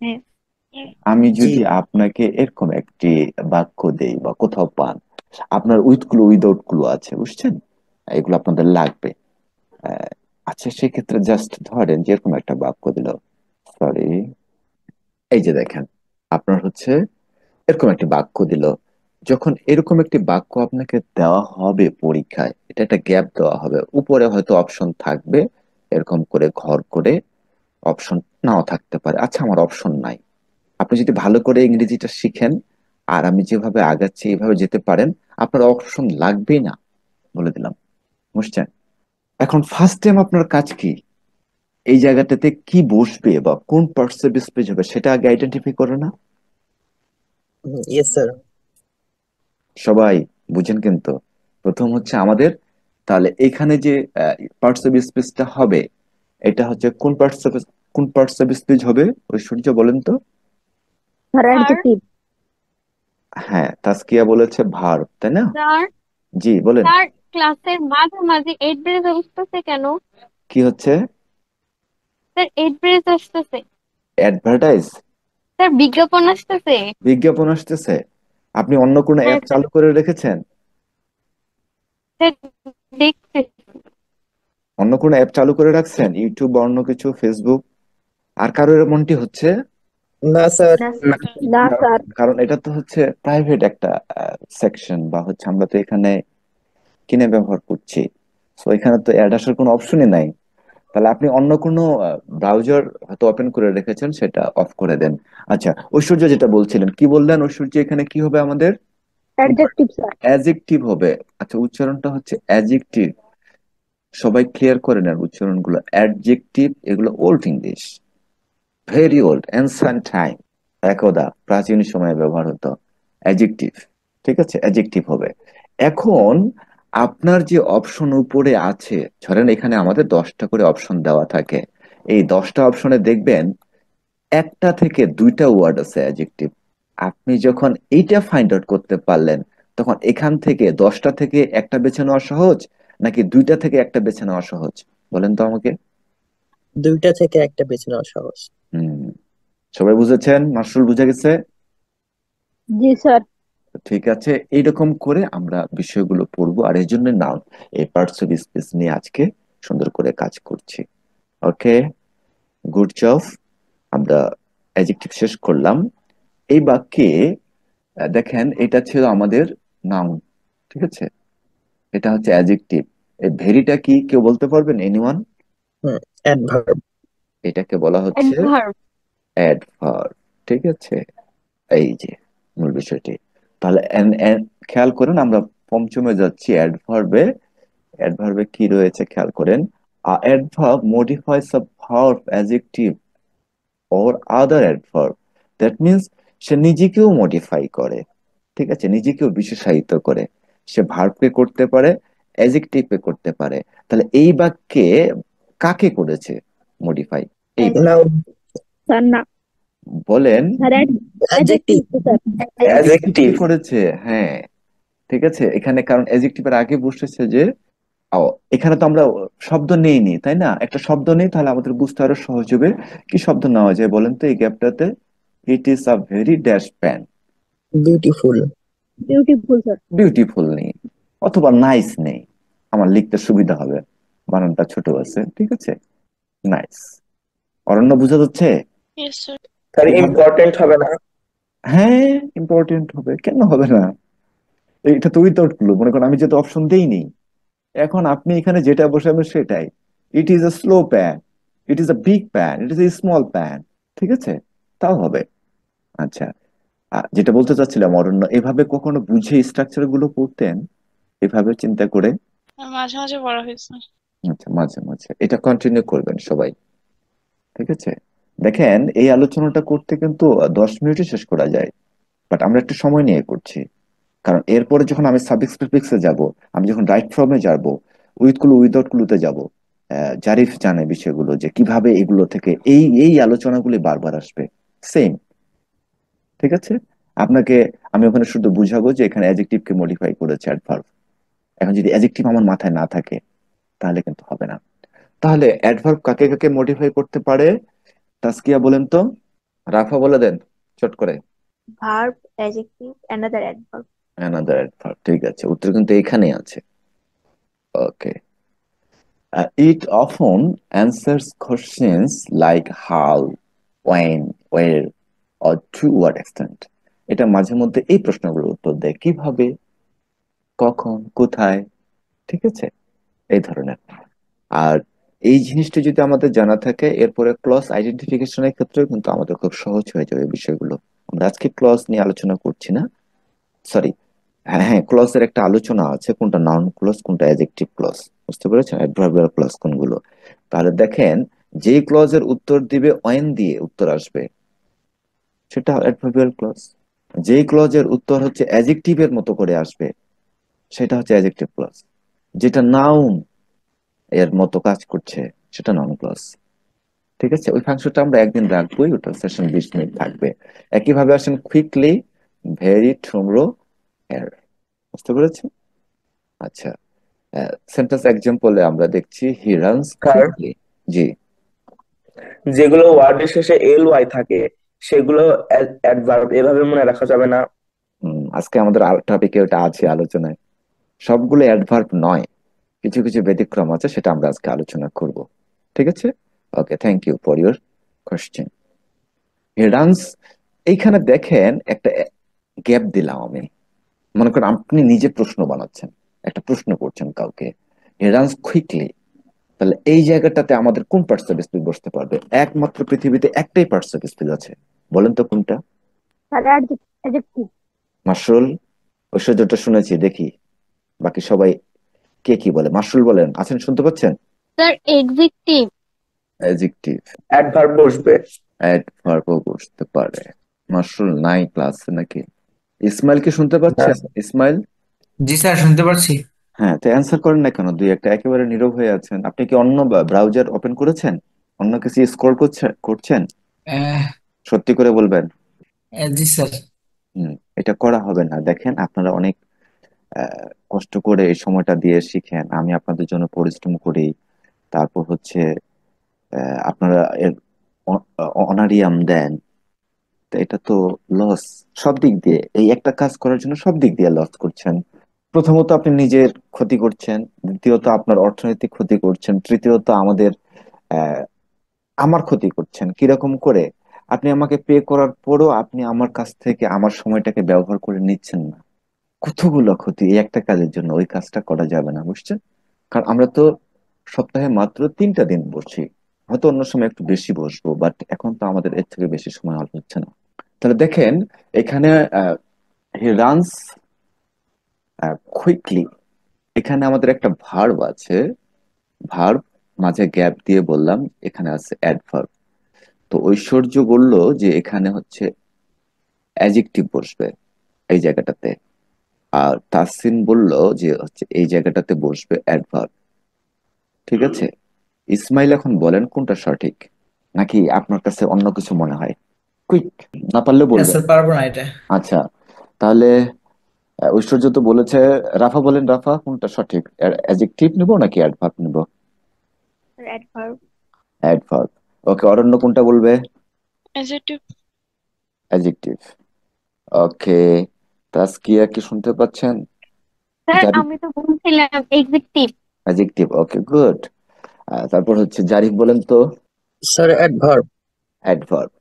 C: হ্যাঁ।
A: আমি
F: জি।
A: যদি আপনাকে এরকম একটি বাক্য দেই বা কোথাও পান, আপনার উইথ ক্লু উইদাউট ক্লু আছে, বুঝছেন? এগুলো আপনাদের লাগবে। আহ, আচ্ছা, সেক্ষেত্রে জাস্ট ধরেন যে এরকম একটা বাক্য দিল, সরি, এই যে দেখেন, আপনার হচ্ছে এরকম একটি বাক্য দিল। যখন এরকম একটি বাক্য আপনাকে দেওয়া হবে পরীক্ষায়, এটা একটা গ্যাপ দেওয়া হবে, উপরে হয়তো অপশন থাকবে, এরকম করে ঘর করে, অপশন নাও থাকতে পারে। আচ্ছা, আমার অপশন নাই, আপনি যদি ভালো করে ইংরেজিটা শিখেন আর আমি যেভাবে আগাচ্ছি এইভাবে যেতে পারেন, আপনার অপশন লাগবেই না, বলে দিলাম, বুঝছেন? এখন ফার্স্ট টাইম আপনার কাজ কি, এই জায়গাটাতে কি বসবে বা কোন পার্টসে স্পেস হবে সেটা আগে আইডেন্টিফাই করে না?
F: Yes sir.
A: সবাই বুঝেন কিন্তু? প্রথম হচ্ছে আমাদের, তাহলে এখানে যে পার্টস অফ স্পিচটা হবে, এটা হচ্ছে কোন পার্টস অফ স্পিচ হবে? ঐশ্বর্য বলেন তো।
G: Sir
C: sir,
G: adjective.
A: হ্যাঁ, তাসকিয়া বলেছে ভার্ব, তাই না?
C: স্যার,
A: জি বলেন।
C: স্যার, ক্লাসের মাঝে মাঝে এইট ব্রেজ আসতেছে কেন?
A: কি হচ্ছে?
C: স্যার, এইট ব্রেজ আসতেছে।
A: অ্যাডভার্টাইজ,
C: স্যার, বিজ্ঞাপন আসতেছে।
A: বিজ্ঞাপন আসতেছে। আপনি অন্য কোনো
C: হ্যাঁ
A: অ্যাপ
C: স্যার।
A: চালু করে রেখেছেন?
C: স্যার, দেখতে।
A: অন্য কোনো অ্যাপ চালু করে রাখছেন, ইউটিউব বা অন্য কিছু, ফেসবুক? আর কারোর এমনটি হচ্ছে?
F: না স্যার।
G: না
B: না,
G: না
B: না।
G: স্যার।
A: কারণ এটা তো হচ্ছে প্রাইভেট একটা সেকশন, বা হচ্ছে আমরা তো এখানে কিনে ব্যবহার করছি, তো এখানে তো অ্যাড আসার কোনো অপশনই নাই। তাহলে আপনি অন্য কোনো ব্রাউজার হয়তো ওপেন করে রেখেছেন, সেটা অফ করে দেন। আচ্ছা, ঐশ্বর্য যেটা বলছিলেন, কি বললেন ঐশ্বর্য, এখানে কি হবে আমাদের?
G: Adjective sir.
A: অ্যাজেক্টিভ হবে। আচ্ছা, উচ্চারণটা হচ্ছে অ্যাজেক্টিভ, সবাই ক্লিয়ার করে নেন উচ্চারণগুলো। অ্যাডজেক্টিভ এগুলো old English, very old, ancient time, একদা প্রাচীন সময়ে ব্যবহার হতো অ্যাডজেক্টিভ। ঠিক আছে, অ্যাডজেক্টিভ হবে। এখন আপনার যে অপশন উপরে আছে, ধরেন এখানে আমাদের 10টা করে অপশন দেওয়া থাকে, এই 10টা অপশনে দেখবেন একটা থেকে দুইটা ওয়ার্ড আছে অ্যাডজেক্টিভ। আপনি যখন এইটা ফাইন্ড আউট করতে পারলেন, তখন এখান থেকে 10টা থেকে একটা বেছে নেওয়া সহজ, নাকি দুইটা থেকে একটা বেছে নেওয়া সহজ, বলেন তো আমাকে?
F: দুইটা থেকে একটা বেছে নেওয়া সহজ।
A: হুম, সবাই বুঝেছেন? মার্শাল বুঝে গেছে?
G: জি স্যার।
A: ঠিক আছে, এইরকম করে আমরা বিষয়গুলো পড়বো, আর এই জন্য নাম, এই পার্টস অফ স্পিচ নিয়ে আজকে সুন্দর করে কাজ করছি। ওকে, গুড জব। আমরা অ্যাডজেক্টিভ শেষ করলাম। এই বাক্যে দেখেন, এটা ছিল আমাদের নাউন, ঠিক আছে? এটা হচ্ছে অ্যাডজেক্টিভ। এই ভেরিটা কি কেউ বলতে পারবেন? এনিওয়ান?
F: অ্যাডভার্ব।
A: এটাকে বলা হচ্ছে
C: অ্যাডভার্ব।
A: অ্যাডভার্ব, ঠিক আছে? এই যে মূল বিষয়টি। তাহলে খেয়াল করেন, আমরা পঞ্চমে যাচ্ছি, অ্যাডভার্বে। অ্যাডভার্বে কি রয়েছে খেয়াল করেন। Adverb modifies a verb, adjective or other adverb. That means সে নিজেকেও মডিফাই করে, ঠিক আছে, নিজেকেও বিশেষায়িত করে। সে ভার্বকে করতে পারে, অ্যাডজেক্টিভকে করতে পারে। তাহলে এই বাক্যে কাকে করেছে মডিফাই? এই বাক্যে
F: নাউন।
G: স্যার না।
A: বলেন।
G: Sir
F: adjective.
G: Adjective sir.
A: অ্যাডজেক্টিভকে
B: অ্যাডজেক্টিভ।
A: করেছে, হ্যাঁ, ঠিক আছে। এখানে কারণ অ্যাডজেক্টিভের আগে বসেছে যে, ও, এখানে তো আমরা শব্দ নেইনি, তাই না? একটা শব্দ নেই, তাহলে আমাদের বুঝতে আরো সহজ হবে। কি শব্দ নেওয়া যায় বলেন তো এই গ্যাপটাতে? It is a very dash pan.
F: Beautiful.
G: Beautiful sir.
A: Beautiful নেই, অথবা নাইস নেই, আমার লিখতে সুবিধা হবে, বানানটা ছোট আছে, ঠিক আছে? নাইস। অরণ্য বোঝা যাচ্ছে?
E: Yes, sir.
B: স্যার,
A: এইভাবে,
B: ইম্পর্টেন্ট হবে না?
A: হ্যাঁ, ইম্পর্টেন্ট হবে, কেন হবে না? এটা তো উইথাউট ক্লু, মনে করেন আমি যেটা অপশন দেইনি, এখন আপনি এখানে যেটা বসাবেন সেটাই। ইট is a slow pan, it is a big pan, it is a small pan, ঠিক আছে, তাও হবে। আচ্ছা, যেটা বলতে চাচ্ছিলাম, অরণ্য, এভাবে কখনো বুঝে স্ট্রাকচার গুলো পড়তেন, এভাবে চিন্তা করে?
E: মাঝে মাঝে পড়া হয়েছে।
A: আচ্ছা, মাঝে মাঝে এটা কন্টিনিউ করবেন সবাই, ঠিক আছে? দেখেন, এই আলোচনাটা করতে কিন্তু 10 মিনিটে শেষ করা যায়, বাট আমরা একটু সময় নিয়ে করছি। কারণ এরপরে যখন আমি সাবজেক্ট প্রিফিক্সে যাব, আমি যখন রাইট ফর্মে যাব, উইথ ক্লু উইদাউট ক্লুতে যাব, জারিফ জানে বিষয়গুলো, যে কিভাবে এগুলো থেকে এই এই আলোচনাগুলি বারবার আসবে, সেম, ঠিক আছে? আপনাকে আমি ওখানে শুধু বুঝাবো যে এখানে অ্যাডজেক্টিভকে মডিফাই করেছে অ্যাডভার্ব, এখন যদি অ্যাডজেক্টিভ আমার মাথায় না থাকে তাহলে কিন্তু হবে না। তাহলে অ্যাডভার্ব কাকে কাকে মডিফাই করতে পারে? তাসকিয়া বলেন তো, রাফা বলে দেন চট করে।
G: Verb, adjective, another adverb.
A: Another adverb, ঠিক আছে, উত্তর কিন্তু এখানেই আছে। ওকে, it often answers questions like how, when, where or to what extent. এটা মাঝে মধ্যে এই প্রশ্নগুলোর উত্তর দেয়, কিভাবে, কখন, কোথায়, ঠিক আছে, এই ধরনের। আর এই জিনিসটা যদি আমাদের জানা থাকে, এরপরে ক্লজ আইডেন্টিফিকেশনের ক্ষেত্রেও কিন্তু আমাদের খুব সহজ হয়ে যাবে বিষয়গুলো। আমরা আজকে ক্লজ নিয়ে আলোচনা করছি না, সরি, হ্যাঁ হ্যাঁ, ক্লজের একটা আলোচনা আছে, কোনটা নাউন ক্লজ কোনটা অ্যাডজেক্টিভ ক্লজ, বুঝতে পেরেছেন, অ্যাডভার্বিয়াল ক্লজ কোনগুলো। তাহলে দেখেন, যে ক্লজের উত্তর দিবে ওয়েন দিয়ে উত্তর আসবে সেটা অ্যাডভার্বিয়াল ক্লজ, যেই ক্লজের উত্তর হচ্ছে অ্যাডজেক্টিভের মতো করে আসবে সেটা হচ্ছে অ্যাডজেক্টিভ ক্লজ, যেটা নাউন এর মতো কাজ করছে সেটা নাউন ক্লজ। ঠিক আছে, ওই ফাংশনটা আমরা একদিন রাখবোই, ওটা সেশন 20 মিনিট থাকবে। একইভাবে আসেন কুইকলি, ভেরি, টুমরো, এর, বুঝতে পেরেছেন? আচ্ছা, সেন্টেন্স এক্সাম্পলে আমরা দেখছি হি রানস
B: স্যার,
A: কুইকলি। জি।
B: যেগুলো ওয়ার্ডের শেষে এল ওয়াই থাকে সেগুলো অ্যাডভার্ব, এভাবে মনে রাখা যাবে না।
A: আজকে আমাদের টপিকে ওটা আছে আলোচনায়, সবগুলো অ্যাডভার্ব নয়, কিছু কিছু ব্যতিক্রম আছে, সেটা আমরা আজকে আলোচনা করব। ঠিক আছে, okay, thank you for your question. He runs, এইখানে দেখেন একটা গ্যাপ দিলাম আমি। মনে করেন আপনি নিজে প্রশ্ন বানাচ্ছেন, একটা প্রশ্ন করছেন কাউকে, হি রানস কুইকলি, তাহলে এই জায়গাটাতে আমাদের কোন পার্টস অফ স্পিচ বসতে পারবে? একমাত্র পৃথিবীতে একটাই পার্টস অফ স্পিচ আছে, বলেন তো কোনটা?
G: তাহলে অ্যাডজেক্টিভ।
A: মাশরুল, ঐশ্বর্যটা শুনেছি, দেখি বাকি সবাই কে কি বলে। মাশরুল বলেন, আছেন, শুনতে পাচ্ছেন?
C: Sir executive.
A: অ্যাডজেক্টিভ।
B: অ্যাডভার্ব বসবে।
A: অ্যাডভার্বও বসতে পারে। মাশরুল নাই ক্লাসে নাকি? ইসমাইল কি শুনতে
B: না
A: পাচ্ছেন?
B: স্যার।
A: ইসমাইল,
H: জি স্যার, শুনতে পারছি।
A: হ্যাঁ, তো অ্যান্সার করেন না কেন? দুই একটা একেবারে নীরব হয়ে আছেন। আপনি কি অন্য ব্রাউজার ওপেন করেছেন? অন্য কিছু স্ক্রল করছেন?
H: আহ,
A: সত্যি করে বলবেন।
H: জি স্যার।
A: এটা করা হবে না। দেখেন, আপনারা অনেক কষ্ট করে এই সময়টা দিয়ে শিখেন, আমি আপনাদের জন্য পরিশ্রম করি, তারপর হচ্ছে আপনারা এর অনারিয়াম দেন, তো এটা তো লস সব দিক দিয়ে। এই একটা কাজ করার জন্য সব দিক দিয়ে লস করছেন। প্রথমত আপনি নিজের ক্ষতি করছেন, দ্বিতীয়ত আপনার অর্থনৈতিক ক্ষতি করছেন, তৃতীয়ত আহ আমার ক্ষতি করছেন। কিরকম করে? আপনি আমাকে পে করার পরও আপনি আমার কাছ থেকে আমার সময়টাকে ব্যবহার করে নিচ্ছেন না। কতগুলো ক্ষতি এই একটা কাজের জন্য, ওই কাজটা করা যাবে না, বুঝছেন? কারণ আমরা তো সপ্তাহে মাত্র 3টা দিন বসি, হয়তো অন্য সময় একটু বেশি বসবো, বাট এখন তো আমাদের এর থেকে বেশি সময় আর হচ্ছে না। তাহলে দেখেন, এখানে হি রানস কুইকলি, এখানে আমাদের একটা ভার্ব আছে, ভার্ব মাঝে গ্যাপ দিয়ে বললাম এখানে আছে অ্যাডভার্ব। তো ঐশ্বর্য বলল যে এখানে হচ্ছে অ্যাডজেক্টিভ বসবে এই জায়গাটাতে, আর তাসিন বলল যে হচ্ছে এই জায়গাটাতে বসবে অ্যাডভার্ব। ঠিক আছে, ইসমাইল এখন বলেন কোনটা সঠিক, নাকি আপনার কাছে অন্য কিছু মনে হয়? কুইক, না পারলে বলবেন।
H: স্যার, পারবো না এটা।
A: আচ্ছা, তাহলে ঐশ্বর্য তো বলেছে, রাফা বলেন, রাফা কোনটা সঠিক, অ্যাডজেক্টিভ নিব নাকি অ্যাডভার্ব নিব?
G: অ্যাডভার্ব।
A: অ্যাডভার্ব। ওকে, অরণ্য কোনটা বলবে?
E: Adjective.
A: অ্যাডজেক্টিভ। ওকে, তাসকিয়া কি শুনতে পাচ্ছেন?
C: স্যার
A: জারিফ?
C: আমি তো বলছিলাম এক্সিকিউটিভ।
A: অ্যাডজেক্টিভ, ওকে, গুড। তারপর হচ্ছে জারিফ বলেন তো।
F: Sir adverb.
A: অ্যাডভার্ব।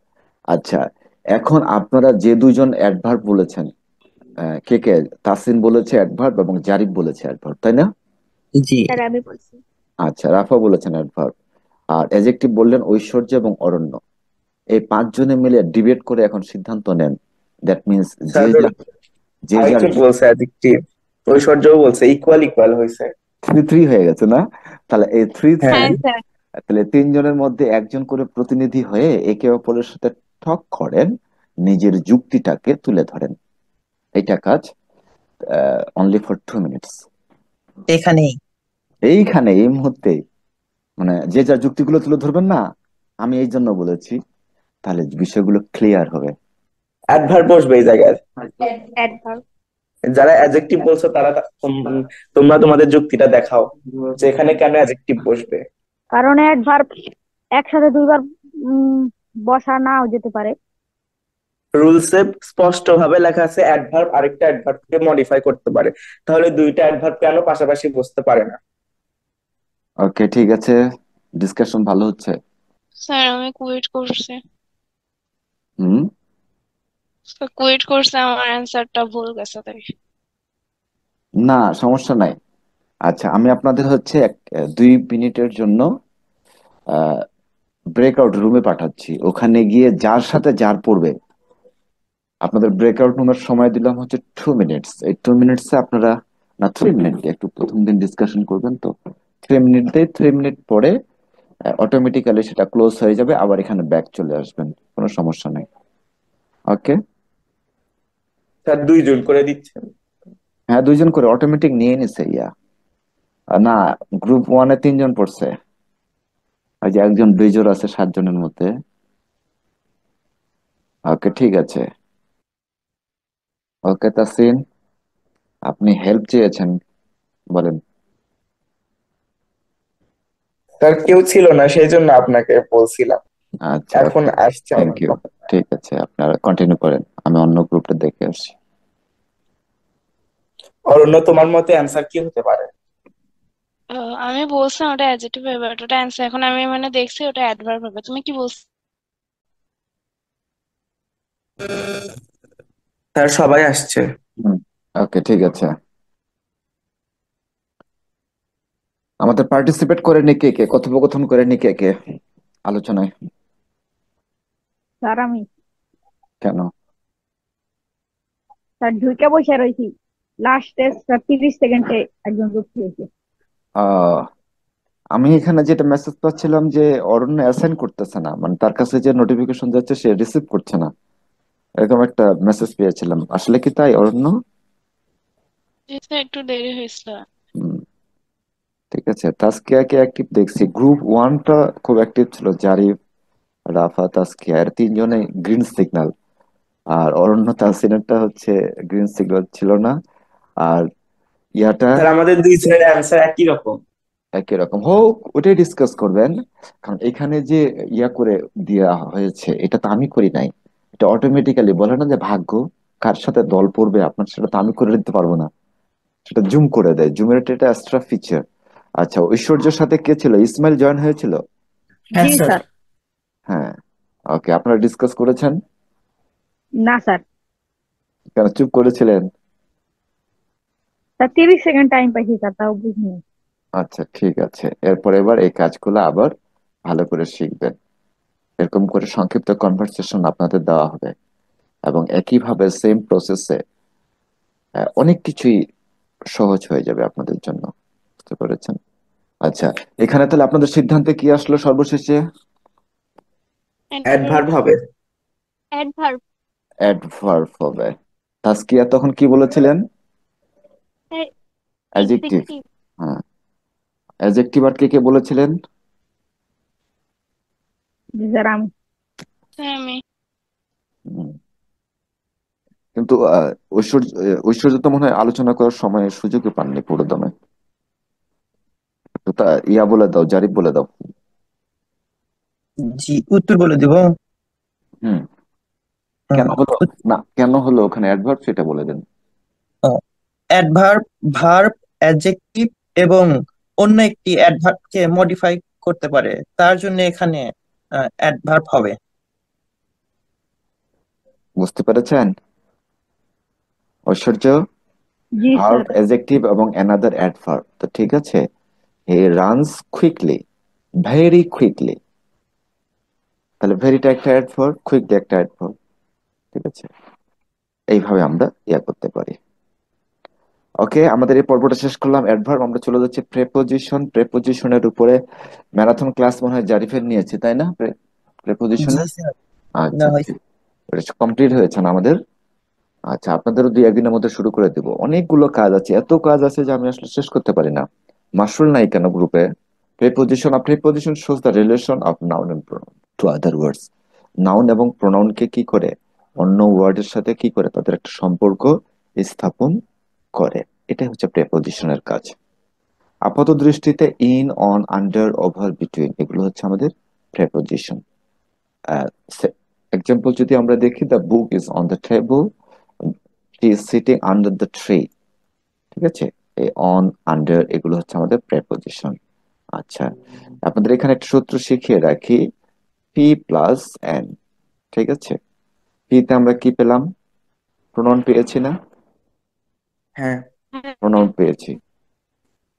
A: আচ্ছা, এখন আপনারা যে দুজন অ্যাডভার্ব বলেছেন, কে কে? তাসিন বলেছে অ্যাডভার্ব এবং জারিফ বলেছে অ্যাডভার্ব, তাই না?
F: জি।
G: স্যার আমি বলছি।
A: আচ্ছা, রাফা বলেছেন অ্যাডভার্ব, আর অ্যাডজেক্টিভ বললেন ঐশ্বর্য এবং অরণ্য। এই 5 জনে মিলে ডিবেট করে এখন সিদ্ধান্ত নেন। দ্যাট মিনস যে
B: স্যার,
A: যার, যে যার
B: আরেকজন বলছে অ্যাডজেক্টিভ, ঐশ্বর্যও বলছে, ইকুয়াল ইকুয়াল হয়েছে।
A: 3-3 হয়ে গেছে না? তাহলে এই 3-3,
B: হ্যাঁ।
C: হ্যাঁ স্যার।
A: তাহলে 3 জনের মধ্যে একজন করে প্রতিনিধি হয়ে একে অপরের সাথে ঠক করেন, নিজের যুক্তিটাকে তুলে ধরেন। এটা কাজ, অনলি ফর 2 মিনিটস।
F: এখানেই।
A: এইখানে এই মুহূর্তে, মানে যে যার যুক্তিগুলো তুলে ধরবেন না, আমি এই জন্য বলেছি, তাহলে বিষয়গুলো ক্লিয়ার হবে।
B: অ্যাডভার্ব বসবে এই জায়গায়।
G: অ্যাডভার্ব।
B: যারা অ্যাডজেক্টিভ বলছো তারা তোমরা তোমাদের যুক্তিটা দেখাও যে এখানে কেন অ্যাডজেক্টিভ বসবে।
I: কারণ অ্যাডভার্ব একসাথে দুইবার বসা নাও যেতে পারে।
B: রুলসে স্পষ্ট ভাবে লেখা আছে অ্যাডভার্ব আরেকটা অ্যাডভার্বকে মডিফাই করতে পারে, তাহলে দুইটা অ্যাডভার্ব কেন পাশাপাশি বসতে পারে না?
A: ওকে, ঠিক আছে, ডিসকাশন ভালো হচ্ছে।
E: স্যার আমি কুইট করছি,
A: হুম।
E: কুইট করছে, আমার অ্যান্সারটা ভুল গেছে তাই।
A: না, সমস্যা নাই। আচ্ছা, আমি আপনাদের হচ্ছে 2 মিনিটের জন্য ব্রেকআউট রুমে পাঠাচ্ছি। ওখানে গিয়ে যার সাথে যার পড়বে, আপনাদের ব্রেকআউট রুমের সময় দিলাম হচ্ছে 2 মিনিটস। এই 2 মিনিটসে আপনারা, না 3 মিনিট, একটু প্রথম দিন ডিসকাশন করবেন তো, 3 মিনিট দিয়ে 3 মিনিট পরে অটোমেটিক্যালি সেটা ক্লোজ হয়ে যাবে, আবার এখানে ব্যাক চলে আসবেন, কোনো সমস্যা নাই। ওকে।
B: স্যার 2 জন করে দিচ্ছেন?
A: হ্যাঁ, 2 জন করে অটোমেটিক নিয়ে নিছে ইয়া। না, গ্রুপ 1-এ 3 জন পড়ছে, আর যে একজন বেজোর আছে 7 জনের মধ্যে। ওকে, ঠিক আছে। ওকে তাসিন, আপনি হেল্প চেয়েছেন, বলেন।
B: স্যার কেউ ছিল না, সেই জন্য আপনাকে বলছিলাম,
A: আচ্ছা,
B: এখন
A: ওকে,
B: আসছে
A: থ্যাংক
B: আমার
A: ইউ।
B: কথা।
A: ঠিক আছে, আপনারা কন্টিনিউ করেন, আমি অন্য গ্রুপটা দেখে আসছি।
B: অরণ্য, তোমার মতে অ্যান্সার কি হতে পারে?
E: আমি বলছিলাম ওটা অ্যাডজেক্টিভ হবে, ওটা অ্যান্সার, এখন আমি মানে দেখছি ওটা অ্যাডভার্ব হবে। তুমি কি বলছো?
B: স্যার সবাই আসছে।
A: ওকে, ঠিক আছে। আমাদের পার্টিসিপেট করেনি কে কে, কথোপকথন করেনি কে কে আলোচনায়?
I: স্যার আমি
A: কেন?
I: স্যার ঢুকে বসে রয়েছি, লাস্টে স্যার 30 সেকেন্ডে একজন যুক্ত হয়েছে।
A: আহ আমি এখানে যেটা মেসেজ পাচ্ছিলাম যে অরণ্য অ্যাসাইন করতেছে না, মানে তার কাছে যে নোটিফিকেশন যাচ্ছে সে রিসিভ করছে না, এরকম একটা মেসেজ পেয়েছিলাম। আসলে কি তাই অরণ্য?
E: জি স্যার, একটু দেরি হয়েছিল।
A: হুম, ঠিক আছে। তাসকিয়াকে অ্যাক্টিভ দেখছি, গ্রুপ 1টা খুব অ্যাক্টিভ ছিল, জারিফ, রাফা, তাসকিয়া, এর 3 জনে গ্রিন সিগন্যাল। আর অরণ্য তাসিনেরটা হচ্ছে গ্রিন সিগন্যাল ছিল না। আর ইয়াটা
B: স্যার আমাদের 2 জনের অ্যান্সার একই রকম।
A: একই রকম হোক, ওটাই ডিসকাস করবেন। কারণ এখানে যে ইয়া করে দেওয়া হয়েছে, এটা তো আমি করি নাই, এটা অটোমেটিক্যালি বলে না যে ভাগ্য কার সাথে দল পড়বে আপনার, সেটা তো আমি করে দিতে পারবো না, সেটা জুম করে দেয়, জুমের এটা এক্সট্রা ফিচার। আচ্ছা, ঐশ্বর্যের সাথে কে ছিল? ইসমাইল জয়েন হয়েছিল?
H: হ্যাঁ
I: জি
H: স্যার।
I: স্যার।
A: হ্যাঁ। ওকে, আপনারা ডিসকাস করেছেন?
I: না স্যার,
A: কেন চুপ করেছিলেন?
I: স্যার 30 সেকেন্ড টাইম পাইছি স্যার, তাও বুঝিনি।
A: আচ্ছা, ঠিক আছে, এরপর এবার এই কাজগুলো আবার ভালো করে শিখবেন। এরকম করে সংক্ষিপ্ত কনভারসেশন আপনাদের দেওয়া হবে, এবং একইভাবে সেম প্রসেসে অনেক কিছুই সহজ হয়ে যাবে আপনাদের জন্য। বুঝতে পেরেছেন? আচ্ছা, এখানে তাহলে আপনাদের সিদ্ধান্তে কি আসলো সর্বশেষে?
B: অ্যাডভার্ব হবে।
C: অ্যাডভার্ব।
A: অ্যাডভার্ব হবে। তাসকিয়া তখন কি বলেছিলেন? অ্যাডজেক্টিভ।
C: এক্সিকিউটিভ।
A: হ্যাঁ, অ্যাডজেক্টিভ। আর কে কে বলেছিলেন?
I: জি স্যার আমি।
E: স্যার আমি।
A: হুম, কিন্তু ঐশ্বর্য তো মনে হয় আলোচনা করার সময় সুযোগই পাননি পুরো দমে। তো তা ইয়া বলে দাও, জারিফ বলে দাও।
F: জি, উত্তর বলে দিব।
A: হুম। কেন হলো? না, কেন হলো ওখানে অ্যাডভার্ব, সেটা বলে দেন।
F: অ্যাডভার্ব, ভার্ব, অ্যাডজেক্টিভ এবং অন্য একটি অ্যাডভার্বকে মডিফাই করতে পারে, তার জন্য এখানে অ্যাডভার্ব হবে।
A: বুঝতে পেরেছেন ঐশ্বর্য?
I: জি
A: ভার্ব,
I: স্যার।
A: অ্যাডজেক্টিভ এবং অ্যানাদার অ্যাডভার্ব, তো ঠিক আছে। He runs quickly, very quickly, তাহলে ভেরিটা একটা অ্যাডভার্ব, কুইকলি একটা অ্যাডভার্ব। ঠিক আছে, এইভাবে আমরা ইয়া করতে পারি। ওকে, আমাদের এই পর্বটা শেষ করলাম অ্যাডভার্ব। আমরা চলে যাচ্ছি প্রেপোজিশন। প্রেপোজিশনের উপরে ম্যারাথন ক্লাস মনে হয় জারিফের নিয়েছে, তাই না?
F: জি
A: প্রেপোজিশনের।
F: স্যার,
A: আচ্ছা,
F: না হয়।
A: কমপ্লিট হয়েছে না আমাদের? আচ্ছা, আপনাদেরও 2-1 দিনের মধ্যে শুরু করে দিব। অনেকগুলো কাজ আছে, এত কাজ আছে যে আমি আসলে শেষ করতে পারি না। মাসুল নাই কেন গ্রুপে? প্রিপোজিশন, আর preposition shows the relation of noun and pronoun to other words. Noun এবং প্রোনাউনকে কি করে, অন্য ওয়ার্ডের সাথে কি করে তাদের একটা সম্পর্ক স্থাপন করে, এটাই হচ্ছে প্রেপোজিশনের কাজ। আপাত দৃষ্টিতে in, on, under, over, between এগুলো হচ্ছে আমাদের প্রেপোজিশন। এক্সাম্পল যদি আমরা দেখি, the book is on the table, she is sitting under the tree. ঠিক আছে, এই অন, আন্ডার এগুলো হচ্ছে আমাদের প্রেপোজিশন। আচ্ছা, আপনাদের এখানে একটা সূত্র শিখিয়ে রাখি, পি প্লাস এন। ঠিক আছে, পি তে আমরা কি পেলাম? প্রোনাউন পেয়েছি না?
B: হ্যাঁ,
A: প্রোনাউন পেয়েছি।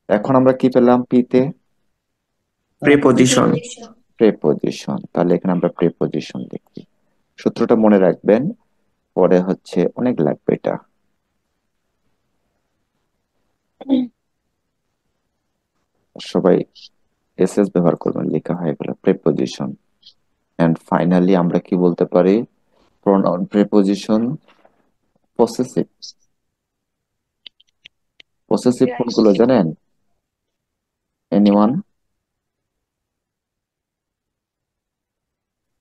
A: এখন আমরা কি পেলাম পি তে?
B: প্রিপোজিশন।
A: প্রেপোজিশন। তাহলে এখানে আমরা প্রেপোজিশন লিখি। সূত্রটা মনে রাখবেন, পরে হচ্ছে অনেক লাগবে এটা। সবাই এসএস ব্যবহার করবেন, লেখা হয়ে গেল প্রেপোজিশন। এন্ড ফাইনালি আমরা কি বলতে পারি? Pronoun preposition possessive. পসেসিভ কোনগুলো জানেন? এনিওয়ান?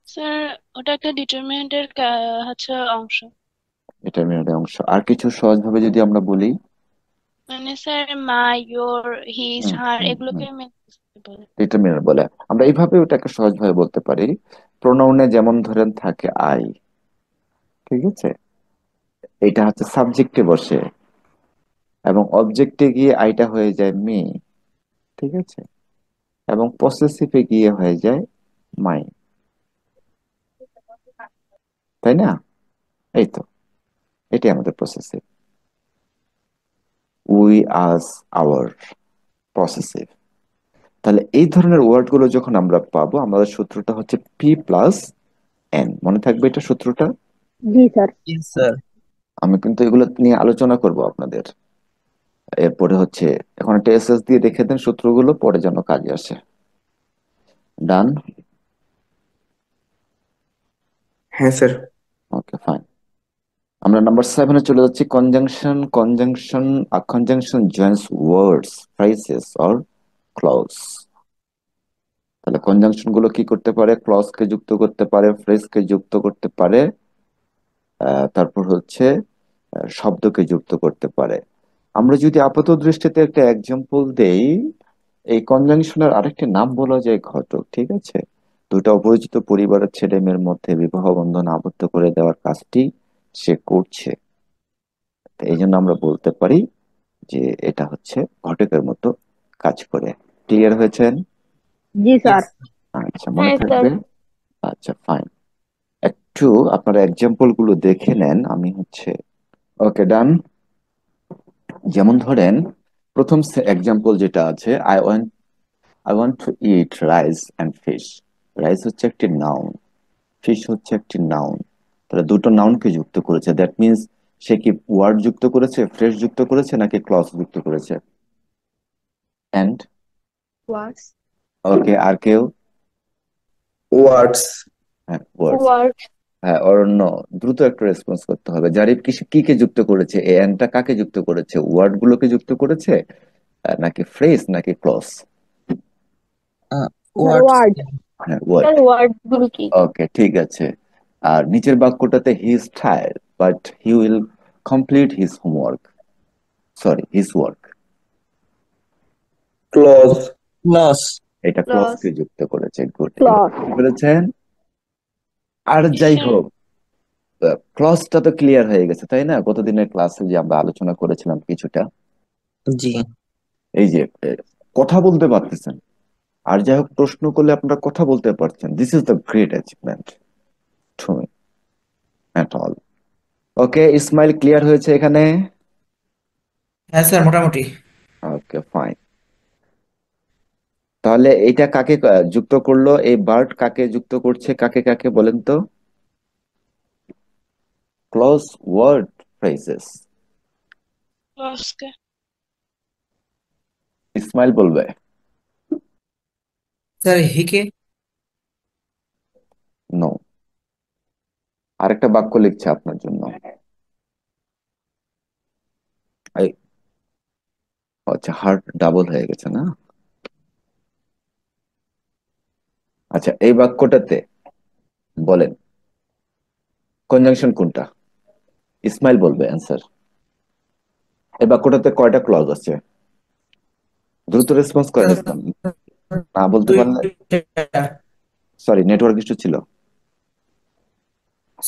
E: স্যার, ওটা একটা ডিটারমিনেন্টের হচ্ছে অংশ।
A: ডিটারমিনেন্টের অংশ। আর কিছু সহজভাবে যদি আমরা বলি?
E: মানে স্যার, মাই, ইয়োর, হিজ,
A: হুম
E: হার
A: হুম হুম
E: এগুলোকে বলে।
A: ডিটারমিনেন্ট বলে। আমরা এইভাবে ওটাকে সহজভাবে বলতে পারি, প্রোনাউনে যেমন ধরেন থাকে আই, ঠিক আছে, এটা হচ্ছে সাবজেক্টে বসে, এবং অবজেক্টে গিয়ে আইটা হয়ে যায় মি। ঠিক আছে, এবং পসেসিভে গিয়ে হয়ে যায় মাই। তাই না? এই তো, এটাই আমাদের possessive. We, us, our, possessive. তাহলে এই ধরনের ওয়ার্ড গুলো যখন আমরা পাবো, আমাদের সূত্রটা হচ্ছে পি প্লাস এন। মনে থাকবে এটা সূত্রটা?
I: জি স্যার।
F: Yes sir.
A: আমি কিন্তু এগুলো নিয়ে আলোচনা করব আপনাদের। এরপরে হচ্ছে, এখন একটা এসএস দিয়ে দেখে দেন সূত্রগুলো, পরে যেন কাজে আসে। ডান?
B: হ্যাঁ স্যার।
A: Okay, fine. আমরা নাম্বার 7-এ চলে যাচ্ছি, conjunction. Conjunction, a conjunction joins words, phrases or clause. তাহলে কনজাংশন গুলো কি করতে পারে? ক্লজ কে যুক্ত করতে পারে, ফ্রেজ কে যুক্ত করতে পারে, তারপর হচ্ছে শব্দকে যুক্ত করতে পারে। আমরা যদি আপাত দৃষ্টিতে একটা এক্সাম্পল দেই, এই কনজাংশনের আরেকটি নাম বলা যায় ঘটক। ঠিক আছে, দুটো অপরিচিত পরিবারের ছেলে মেয়ের মধ্যে বিবাহ বন্ধন আবদ্ধ করে দেওয়ার কাজটি সে করছে। তো এই জন্য আমরা বলতে পারি যে এটা হচ্ছে ঘটকের মতো কাজ করে। ক্লিয়ার হয়েছেন?
I: জি স্যার।
F: ইয়েস।
A: আচ্ছা, মনে
C: হ্যাঁ স্যার।
A: থাকবে। আচ্ছা, ফাইন। একটু আপনারা এক্সাম্পল গুলো দেখে নেন, আমি হচ্ছে ওকে, ডান। যেমন ধরেন, প্রথম এক্সাম্পল যেটা আছে, I want two eat rice and fish. Rice হচ্ছে একটি নাউন, ফিশ হচ্ছে একটি নাউন। তাহলে দুটো নাউনকে যুক্ত করেছে, দ্যাট মিন্স সে কি ওয়ার্ড যুক্ত করেছে, ফ্রেজ যুক্ত করেছে, নাকি ক্লজ যুক্ত করেছে? এন্ড
G: ওয়ার্ডস।
A: ওকে, আর কেউ?
B: ওয়ার্ডস।
A: হ্যাঁ, ওয়ার্ডস।
C: ওয়ার্ড।
A: হ্যাঁ, অরণ্য, দ্রুত একটা রেসপন্স করতে হবে। জারিফ কি কি কে যুক্ত করেছে? এই এন্ডটা কাকে যুক্ত করেছে? ওয়ার্ড গুলোকে যুক্ত করেছে, নাকি ফ্রেজ, নাকি ক্লজ?
I: Sir
F: words.
I: ওয়ার্ড।
A: হ্যাঁ, ওয়ার্ড।
C: স্যার ওয়ার্ড গুলো কি?
A: ওকে, ঠিক আছে। আর নিচের বাক্যটাতে he is tired but he will complete his homework, sorry his work.
B: Clause.
F: লস।
A: এটা ক্লজ
G: ক্লজ।
A: কে যুক্ত করেছে। গুড, এবার
I: ক্লজ।
A: বুঝতে পেরেছেন? আর যাই
E: স্যার,
A: হোক, ক্লজটা তো ক্লিয়ার হয়ে গেছে, তাই না? গতদিনের ক্লাসে যে আমরা আলোচনা করেছিলাম কিছুটা,
F: জি।
A: এই যে কথা বলতে পারতেছেন, আর যাই হোক প্রশ্ন করলে আপনারা কথা বলতে পারছেন, this is the great achievement to me at all. Okay, Ismail, clear হয়েছে এখানে?
H: হ্যাঁ স্যার, মোটামুটি।
A: ওকে, ফাইন। তাহলে এইটা কাকে যুক্ত করলো? এই বার্ড কাকে যুক্ত করছে, কাকে কাকে বলেন তো? Clause word phrases.
E: ক্লজকে।
A: ইসমাইল বলবে।
H: স্যার হিকে।
A: নো, আরেকটা বাক্য লিখছে আপনার জন্য। এই, আচ্ছা, হার্ট ডাবল হয়ে গেছে না? আচ্ছা, এই বাক্যটাতে বলেন কনজাংশন কোনটা? ইসমাইল বলবে অ্যান্সার। এই বাক্যটাতে কয়টা ক্লজ আছে? দ্রুত রেসপন্স করেন ইসলাম, না বলতে পারলে।
H: দুইটা।
A: সরি, নেটওয়ার্ক ইস্যু ছিল।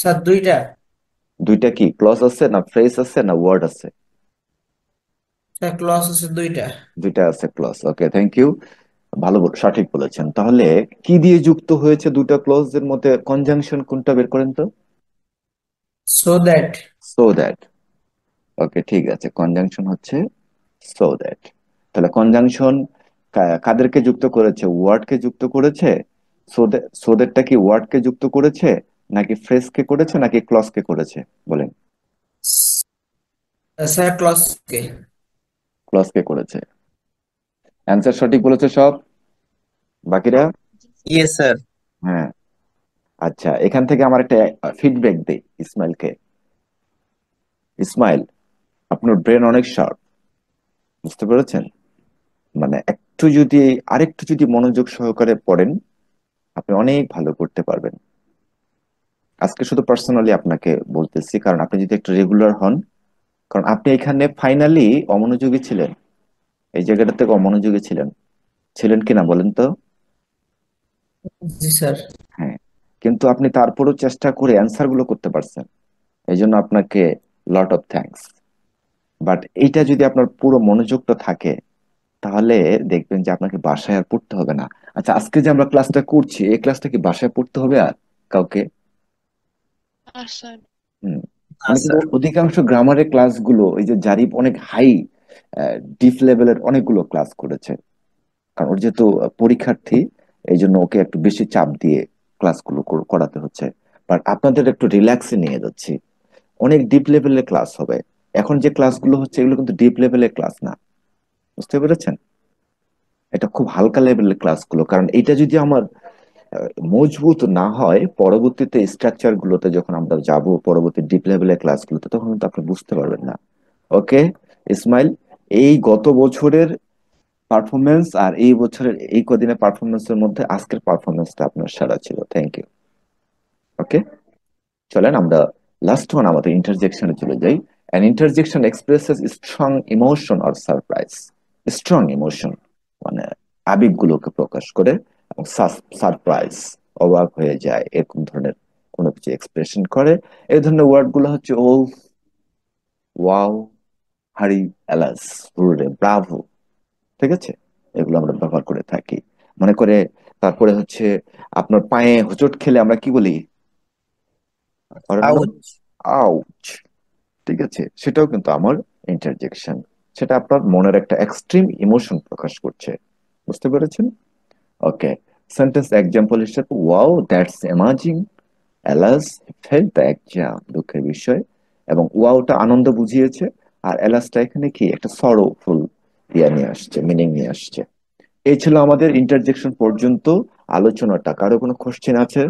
H: স্যার দুইটা।
A: দুইটা কি ক্লজ আছে, না ফ্রেজ আছে, না ওয়ার্ড আছে?
H: স্যার ক্লজ আছে দুইটা।
A: দুইটা আছে ক্লজ। Okay, thank you. ভালো সঠিক বলেছেন। তাহলে কি দিয়ে যুক্ত হয়েছে দুইটা ক্লজ এর মধ্যে? কনজাংশন কোনটা বের করেন তো।
H: So that.
A: So that. Okay, ঠিক আছে, কনজাংশন হচ্ছে সো দ্যাট। তাহলে কনজাংশন কাদেরকে যুক্ত করেছে? ওয়ার্ডকে যুক্ত করেছে। সো দ্যাটটা কি ওয়ার্ডকে যুক্ত করেছে, নাকি ফ্রেজকে করেছে, নাকি ক্লজকে করেছে? বলেন।
H: স্যার ক্লজকে।
A: ক্লজকে করেছে। অ্যান্সার সঠিক বলেছে সব, বাকিরা?
F: Yes sir.
A: হ্যাঁ। আচ্ছা, এখান থেকে আমার একটা ফিডব্যাক দেই ইসমাইলকে। ইসমাইল, আপনার ব্রেন অনেক শার্প, বুঝতে পেরেছেন? মানে আরেকটু যদি মনোযোগ সহকারে পড়েন, আপনি অনেক ভালো করতে পারবেন। আজকে শুধু পার্সোনালি আপনাকে বলতেছি, কারণ আপনি যদি একটু রেগুলার হন। কারণ আপনি এখানে ফাইনালি অমনোযোগী ছিলেন, এই জায়গাটা থেকে অমনোযোগী ছিলেন। ছিলেন কিনা বলেন তো?
H: জি স্যার।
A: হ্যাঁ। কিন্তু আপনি তারপরও চেষ্টা করে অ্যান্সার গুলো করতে পারছেন, এই জন্য আপনাকে লট অফ থ্যাঙ্কস। বাট এইটা যদি আপনার পুরো মনোযোগটা থাকে, তাহলে দেখবেন যে আপনাকে বাসায় আর পড়তে হবে না। আচ্ছা, আজকে যে আমরা ক্লাসটা করছি, এই ক্লাসটা কি বাসায় পড়তে হবে আর কাউকে?
E: স্যার।
A: হুম।
F: না
A: মানে কিন্তু
F: স্যার।
A: অধিকাংশ গ্রামারের ক্লাসগুলো, এই যে জারিফ অনেক হাই ডিপ লেভেলের অনেকগুলো ক্লাস করেছে, কারণ ওর যেহেতু পরীক্ষার্থী, এই জন্য ওকে একটু বেশি চাপ দিয়ে ক্লাসগুলো করাতে হচ্ছে। বাট আপনাদের একটু রিল্যাক্সে নিয়ে যাচ্ছি, অনেক ডিপ লেভেলের ক্লাস হবে। এখন যে ক্লাসগুলো হচ্ছে এগুলো কিন্তু ডিপ লেভেলের ক্লাস না, বুঝতে পেরেছেন? এটা খুব হালকা লেভেলের ক্লাসগুলো, কারণ এটা যদি আমার মজবুত না হয়, পরবর্তীতে স্ট্রাকচার গুলোতে যখন আমরা যাব, পরবর্তী ডিপ লেভেলের ক্লাসগুলোতে, তখন কিন্তু আপনি বুঝতে পারবেন না। ওকে ইসমাইল, এই গত বছরের পারফরমেন্স আর এই বছরের এই কদিনের পারফরমেন্সের মধ্যে আজকের পারফরমেন্সটা আপনার সেরা ছিল। Thank you. ওকে, চলেন আমরা লাস্ট ওয়ান, আমাদের ইন্টারজেকশনে চলে যাই। An interjection expresses strong emotion or surprise. Strong emotion মানে আবেগগুলোকে প্রকাশ করে, এবং সারপ্রাইজ অবাক হয়ে যায়, এরকম ধরনের কোনো কিছু এক্সপ্রেশন করে। এই ধরনের ওয়ার্ড গুলো হচ্ছে ও, ওয়াও, হারি, অ্যালাস, হুররে, ব্রাভো। ঠিক আছে, এগুলো আমরা ব্যবহার করে থাকি। মনে করে, তারপরে হচ্ছে আপনার পায়ে হোঁচট খেলে আমরা কি বলি? অরণ্য,
F: আউচ।
A: আউচ। ঠিক আছে, সেটাও কিন্তু আমার ইন্টারজেকশন। সেটা আপনার মনের একটা এক্সট্রিম ইমোশন প্রকাশ করছে, বুঝতে পেরেছেন? ওকে, সেন্টেন্স এক্সাম্পল হিসেবে, wow that's amazing, alas felt the exam, দুঃখের বিষয়। এবং ওয়াওটা আনন্দ বুঝিয়েছে, আর অ্যালাসটা এখানে কি একটা সরোফুল ইয়া নিয়ে আসছে, মিনিং নিয়ে আসছে। এই ছিল আমাদের ইন্টারজেকশন পর্যন্ত আলোচনাটা। কারো কোনো কোশ্চেন আছে?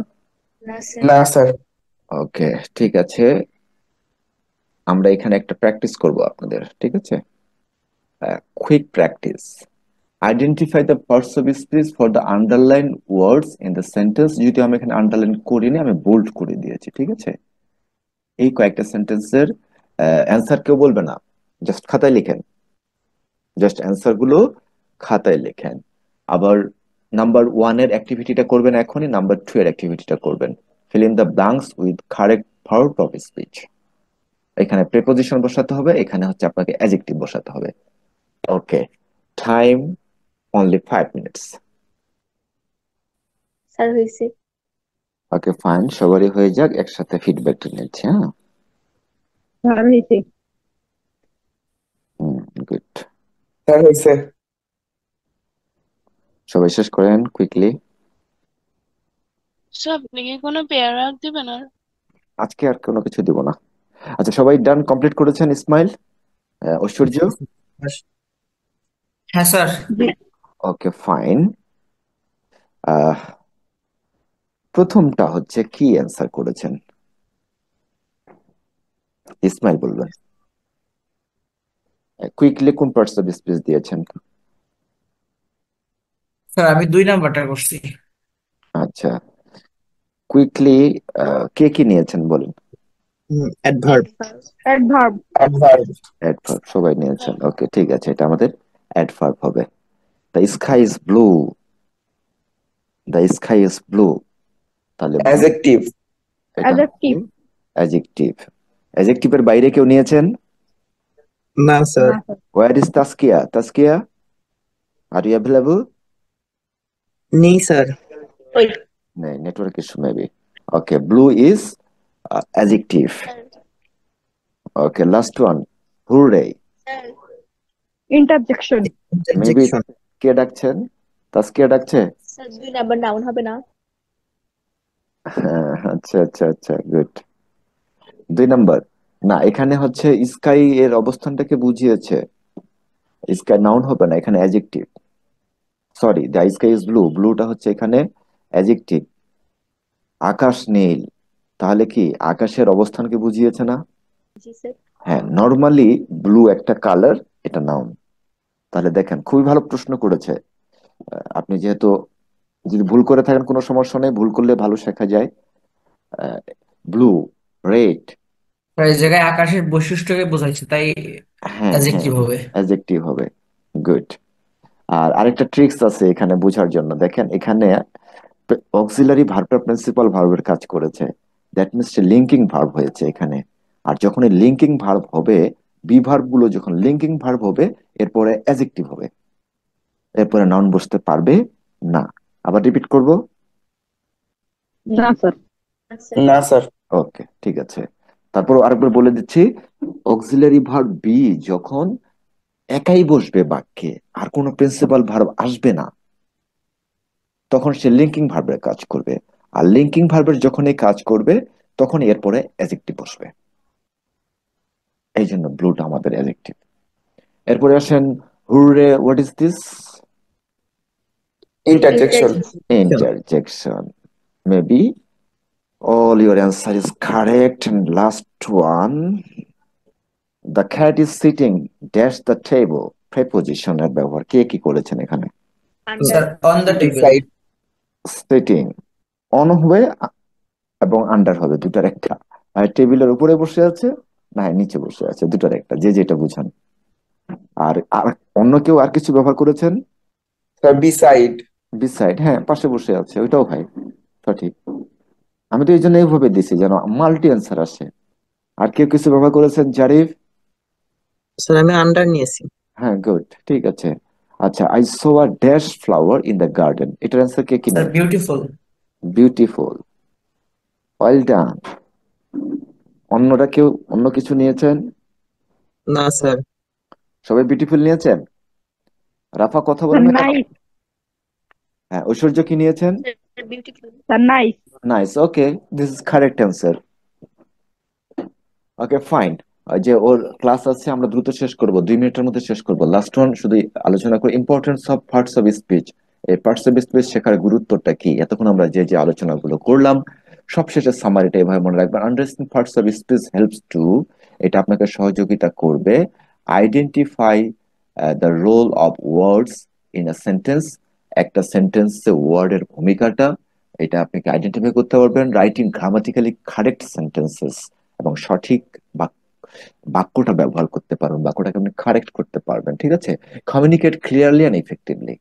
B: না স্যার।
A: ওকে, ঠিক আছে, আমরা এখানে একটা প্র্যাকটিস করব আপনাদের, ঠিক আছে? Quick practice. Identify the parts of speech for the underline words in the sentence. যদি আমি এখানে আন্ডারলাইন করিনি, আমি বোল্ড করে দিয়েছি, ঠিক আছে? এই কয়েকটা সেন্টেন্সের অ্যান্সার কেউ বলবে না, জাস্ট খাতায় লিখেন, জাস্ট অ্যান্সার গুলো খাতায় লেখেন। আবার নাম্বার ওয়ান এর অ্যাক্টিভিটিটা করবেন এখনই, নাম্বার টু এর অ্যাক্টিভিটিটা করবেন। Fill in the blanks with correct verb of speech. এখানে প্রেপোজিশন বসাতে হবে, এখানে হচ্ছে আপনাকে অ্যাডজেক্টিভ বসাতে হবে। ওকে, টাইম অনলি 5 মিনিটস।
G: স্যার হয়েছে।
A: ওকে ফাইন, সবারই হয়ে যাক, একসাথে ফিডব্যাকটা নিচ্ছি। হ্যাঁ,
I: স্যার হয়েছে।
A: গুড।
B: স্যার হয়েছে।
A: সবাই শেষ করেন কুইকলি।
E: স্যার আপনি কি কোনো প্যারাগ্রাফ দিবেন আর?
A: আজকে আর কোনো কিছু দিব না। আচ্ছা, সবাই ডান কমপ্লিট করেছেন? ইসমাইল, ঐশ্বর্য?
H: হ্যাঁ স্যার।
A: Okay fine. প্রথমটা হচ্ছে কি অ্যান্সার করেছেন? ইসমাইল বলবেন কুইকলি, কোন পার্টস অফ স্পিচ দিয়েছেন?
H: স্যার আমি 2 নাম্বারটা করছি।
A: আচ্ছা, কুইকলি কে কি নিয়েছেন বলেন।
F: অ্যাডভার্ব।
I: অ্যাডভার্ব।
F: অ্যাডভার্ব।
A: অ্যাডভার্ব সবাই নিয়েছেন, ওকে ঠিক আছে, এটা আমাদের অ্যাডভার্ব হবে। The sky is blue, the sky is blue, তাহলে blue
B: অ্যাজেক্টিভ।
A: এটা
I: অ্যাডজেক্টিভ।
A: অ্যাজেক্টিভ। অ্যাজেক্টিভের বাইরে কেউ নিয়েছেন?
F: না স্যার।
I: না sir.
A: Where is Taskia? Taskia, are you available?
F: নেই স্যার।
G: ওই
A: নেই, network issue maybe. Okay, blue is adjective. Okay, last one, hurray,
I: interjection.
A: Maybe
F: interjection.
A: কে ডাকছেন? তাসকিয়া ডাকছে?
G: স্যার 2 নাম্বার নাউন হবে না?
A: হ্যাঁ, আচ্ছা আচ্ছা আচ্ছা, গুড। 2 নাম্বার না, এখানে হচ্ছে স্কাই এর অবস্থানটাকে বুঝিয়েছে। স্কাই নাউন হবে না, এখানে adjective. Sorry, the sky is blue, ব্লুটা হচ্ছে এখানে অ্যাজেক্টিভ। আকাশ নীল, তাহলে কি আকাশের অবস্থানকে বুঝিয়েছে না?
G: জি স্যার।
A: হ্যাঁ, নর্মালি ব্লু একটা কালার, এটা নাউন। তাহলে দেখেন, খুবই ভালো প্রশ্ন করেছে। আপনি যেহেতু, যদি ভুল করে থাকেন কোনো সমস্যা নেই, ভুল করলে ভালো শেখা যায়। Blue, red.
H: এই জায়গায় আকাশের বৈশিষ্ট্যকে বোঝাইছে, তাই
A: হ্যাঁ হ্যাঁ,
H: অ্যাজেক্টিভ হবে।
A: অ্যাডজেক্টিভ হবে। গুড। আর আরেকটা ট্রিক্স আছে এখানে বোঝার জন্য, দেখেন এখানে অক্সিলারি ভার্বটা প্রিন্সিপাল ভার্বের কাজ করেছে। দ্যাট মিনস লিঙ্কিং ভার্ব হয়েছে এখানে। আর যখন এই লিঙ্কিং ভার্ব হবে, বি ভার্ব গুলো যখন লিঙ্কিং ভার্ব হবে, এরপরে অ্যাডজেক্টিভ হবে, এরপরে নাউন বসতে পারবে না। আবার রিপিট করব?
I: না স্যার।
G: স্যার
B: না স্যার।
A: ওকে ঠিক আছে, তারপর আরেকবার বলে দিচ্ছি। অক্সিলারি ভার্ব বি যখন একাই বসবে বাক্যে, আর কোনো প্রিন্সিপাল ভার্ব আসবে না, তখন সে লিঙ্কিং ভার্বের কাজ করবে। আর লিঙ্কিং ভার্বের যখনই কাজ করবে, তখন এরপরে অ্যাডজেক্টিভ বসবে। এই জন্য ব্লুটা আমাদের অ্যাডজেক্টিভ। এরপরে আসেন, hooray, what is this?
B: Interjection.
A: Interjection. Maybe all your answer is correct. And last one, the cat is sitting dash the table, preposition এর ব্যবহার কে কি করেছেন এখানে?
G: Under.
H: Sir on the table.
B: Side.
A: Sitting, on হবে এবং আন্ডার হবে, দুটার একটা। আর টেবিলের উপরে বসে আছে, না হয় নিচে বসে আছে, দুটার একটা, যে যেটা বুঝান। আর আর অন্য কেউ আর কিছু ব্যবহার করেছেন?
B: Sir B side.
A: বিসাইড, হ্যাঁ পাশে বসে আছে, ওইটাও হয়, সঠিক। আমি তো এই জন্য এইভাবে দিছি যেন মাল্টি অ্যান্সার আসে। আর কেউ কিছু ব্যবহার করেছেন? জারিফ?
F: স্যার আমি আন্ডার নিয়েছি।
A: হ্যাঁ, গুড, ঠিক আছে। আচ্ছা, I so a dash flower in the garden, এটার অ্যান্সার কে কি
H: স্যার
A: নেবে?
H: বিউটিফুল।
A: Beautiful, well done. অন্যরা কেউ অন্য কিছু নিয়েছেন?
F: না স্যার।
A: সবাই বিউটিফুল নিয়েছেন? রাফা কথা বলেন না কেন?
I: নাইস।
A: হ্যাঁ, ঐশ্বর্য কি নিয়েছেন?
G: Beautiful.
I: Sir nice.
A: Nice, okay, this is correct answer. Okay fine. যে ওর ক্লাস আছে, আমরা দ্রুত শেষ করব, 2 মিনিটের মধ্যে শেষ করব। লাস্ট ওয়ান শুধু আলোচনা করি, importance of parts of speech. এই পার্টস অফ স্পিচ শেখার গুরুত্বটা কি, এতক্ষণ আমরা যে যে আলোচনাগুলো করলাম, সবশেষে সামারিটা এভাবে মনে রাখবেন। Understanding parts of speech helps to, এটা আপনাকে সহযোগিতা করবে identify the role of words in a sentence, একটা সেন্টেন্সে ওয়ার্ডের ভূমিকাটা, এটা আপনাকে আইডেন্টিফাই করতে পারবেন। রাইটিং গ্রামাটিক্যালি কারেক্ট সেন্টেন্সেস, এবং সঠিক বাক্যটা ব্যবহার করতে পারবেন, বাক্যটাকে আপনি কারেক্ট করতে পারবেন, ঠিক আছে। কমিউনিকেট ক্লিয়ারলি অ্যান্ড ইফেক্টিভলি,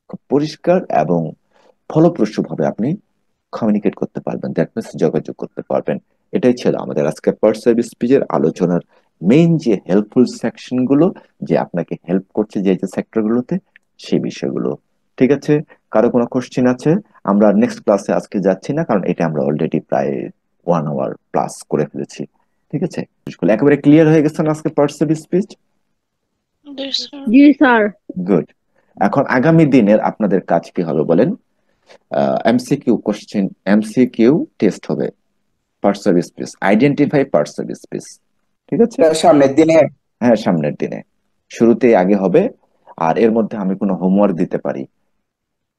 A: খুব পরিষ্কার এবং ফলপ্রসূ ভাবে আপনি কমিউনিকেট করতে পারবেন, দ্যাট মিনস যোগাযোগ করতে পারবেন। এটাই ছিল আমাদের আজকে পার্টস অফ স্পিচের আলোচনার মেইন যে হেল্পফুল সেকশন গুলো, যে আপনাকে হেল্প করছে যে যে সেক্টর গুলোতে, সেই বিষয়গুলো। ঠিক আছে, কারো কোনো কোশ্চেন আছে? আমরা নেক্সট ক্লাসে আজকে যাচ্ছি না, কারণ এটা আমরা অলরেডি প্রায় 1 আওয়ার প্লাস করে ফেলেছি। ঠিক আছে, একেবারে ক্লিয়ার হয়ে গেছে না আজকে parts of speech?
E: Yes, sir.
I: G sir.
A: Good. এখন আগামী দিনের আপনাদের কাজ কি হবে বলেন? এমসিকিউ কোশ্চেন, এমসিকিউ টেস্ট হবে parts of speech, identify parts of speech. ঠিক আছে,
B: স্যার সামনের দিনে।
A: হ্যাঁ সামনের দিনে, শুরুতেই আগে হবে। আর এর মধ্যে আমি কোনো হোমওয়ার্ক দিতে পারি,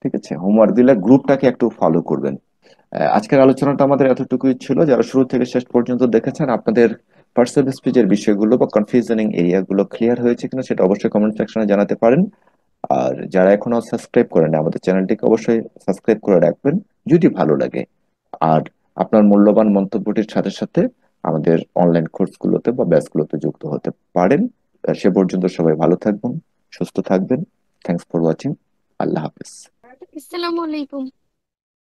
A: ঠিক আছে, হোমওয়ার্ক দিলে গ্রুপটাকে একটু ফলো করবেন। আজকের আলোচনাটা আমাদের এতটুকুই ছিল। যারা শুরু থেকে শেষ পর্যন্ত দেখেছেন, আপনাদের পার্টস অফ স্পিচের বিষয়গুলো বা কনফিউশনিং এরিয়াগুলো ক্লিয়ার হয়েছে কিনা সেটা অবশ্যই কমেন্ট সেকশনে জানাতে পারেন। আর যারা এখনো সাবস্ক্রাইব করেন আমাদের চ্যানেলটিকে, অবশ্যই সাবস্ক্রাইব করে রাখবেন যদি ভালো লাগে। আর আপনার মূল্যবান মন্তব্যটির সাথে সাথে আমাদের অনলাইন কোর্সগুলোতে বা ব্যাচগুলোতে যুক্ত হতে পারেন। সে পর্যন্ত সবাই ভালো থাকবেন, সুস্থ থাকবেন। Thanks for watching. আল্লাহ হাফেজ।
C: আসসালামু আলাইকুম।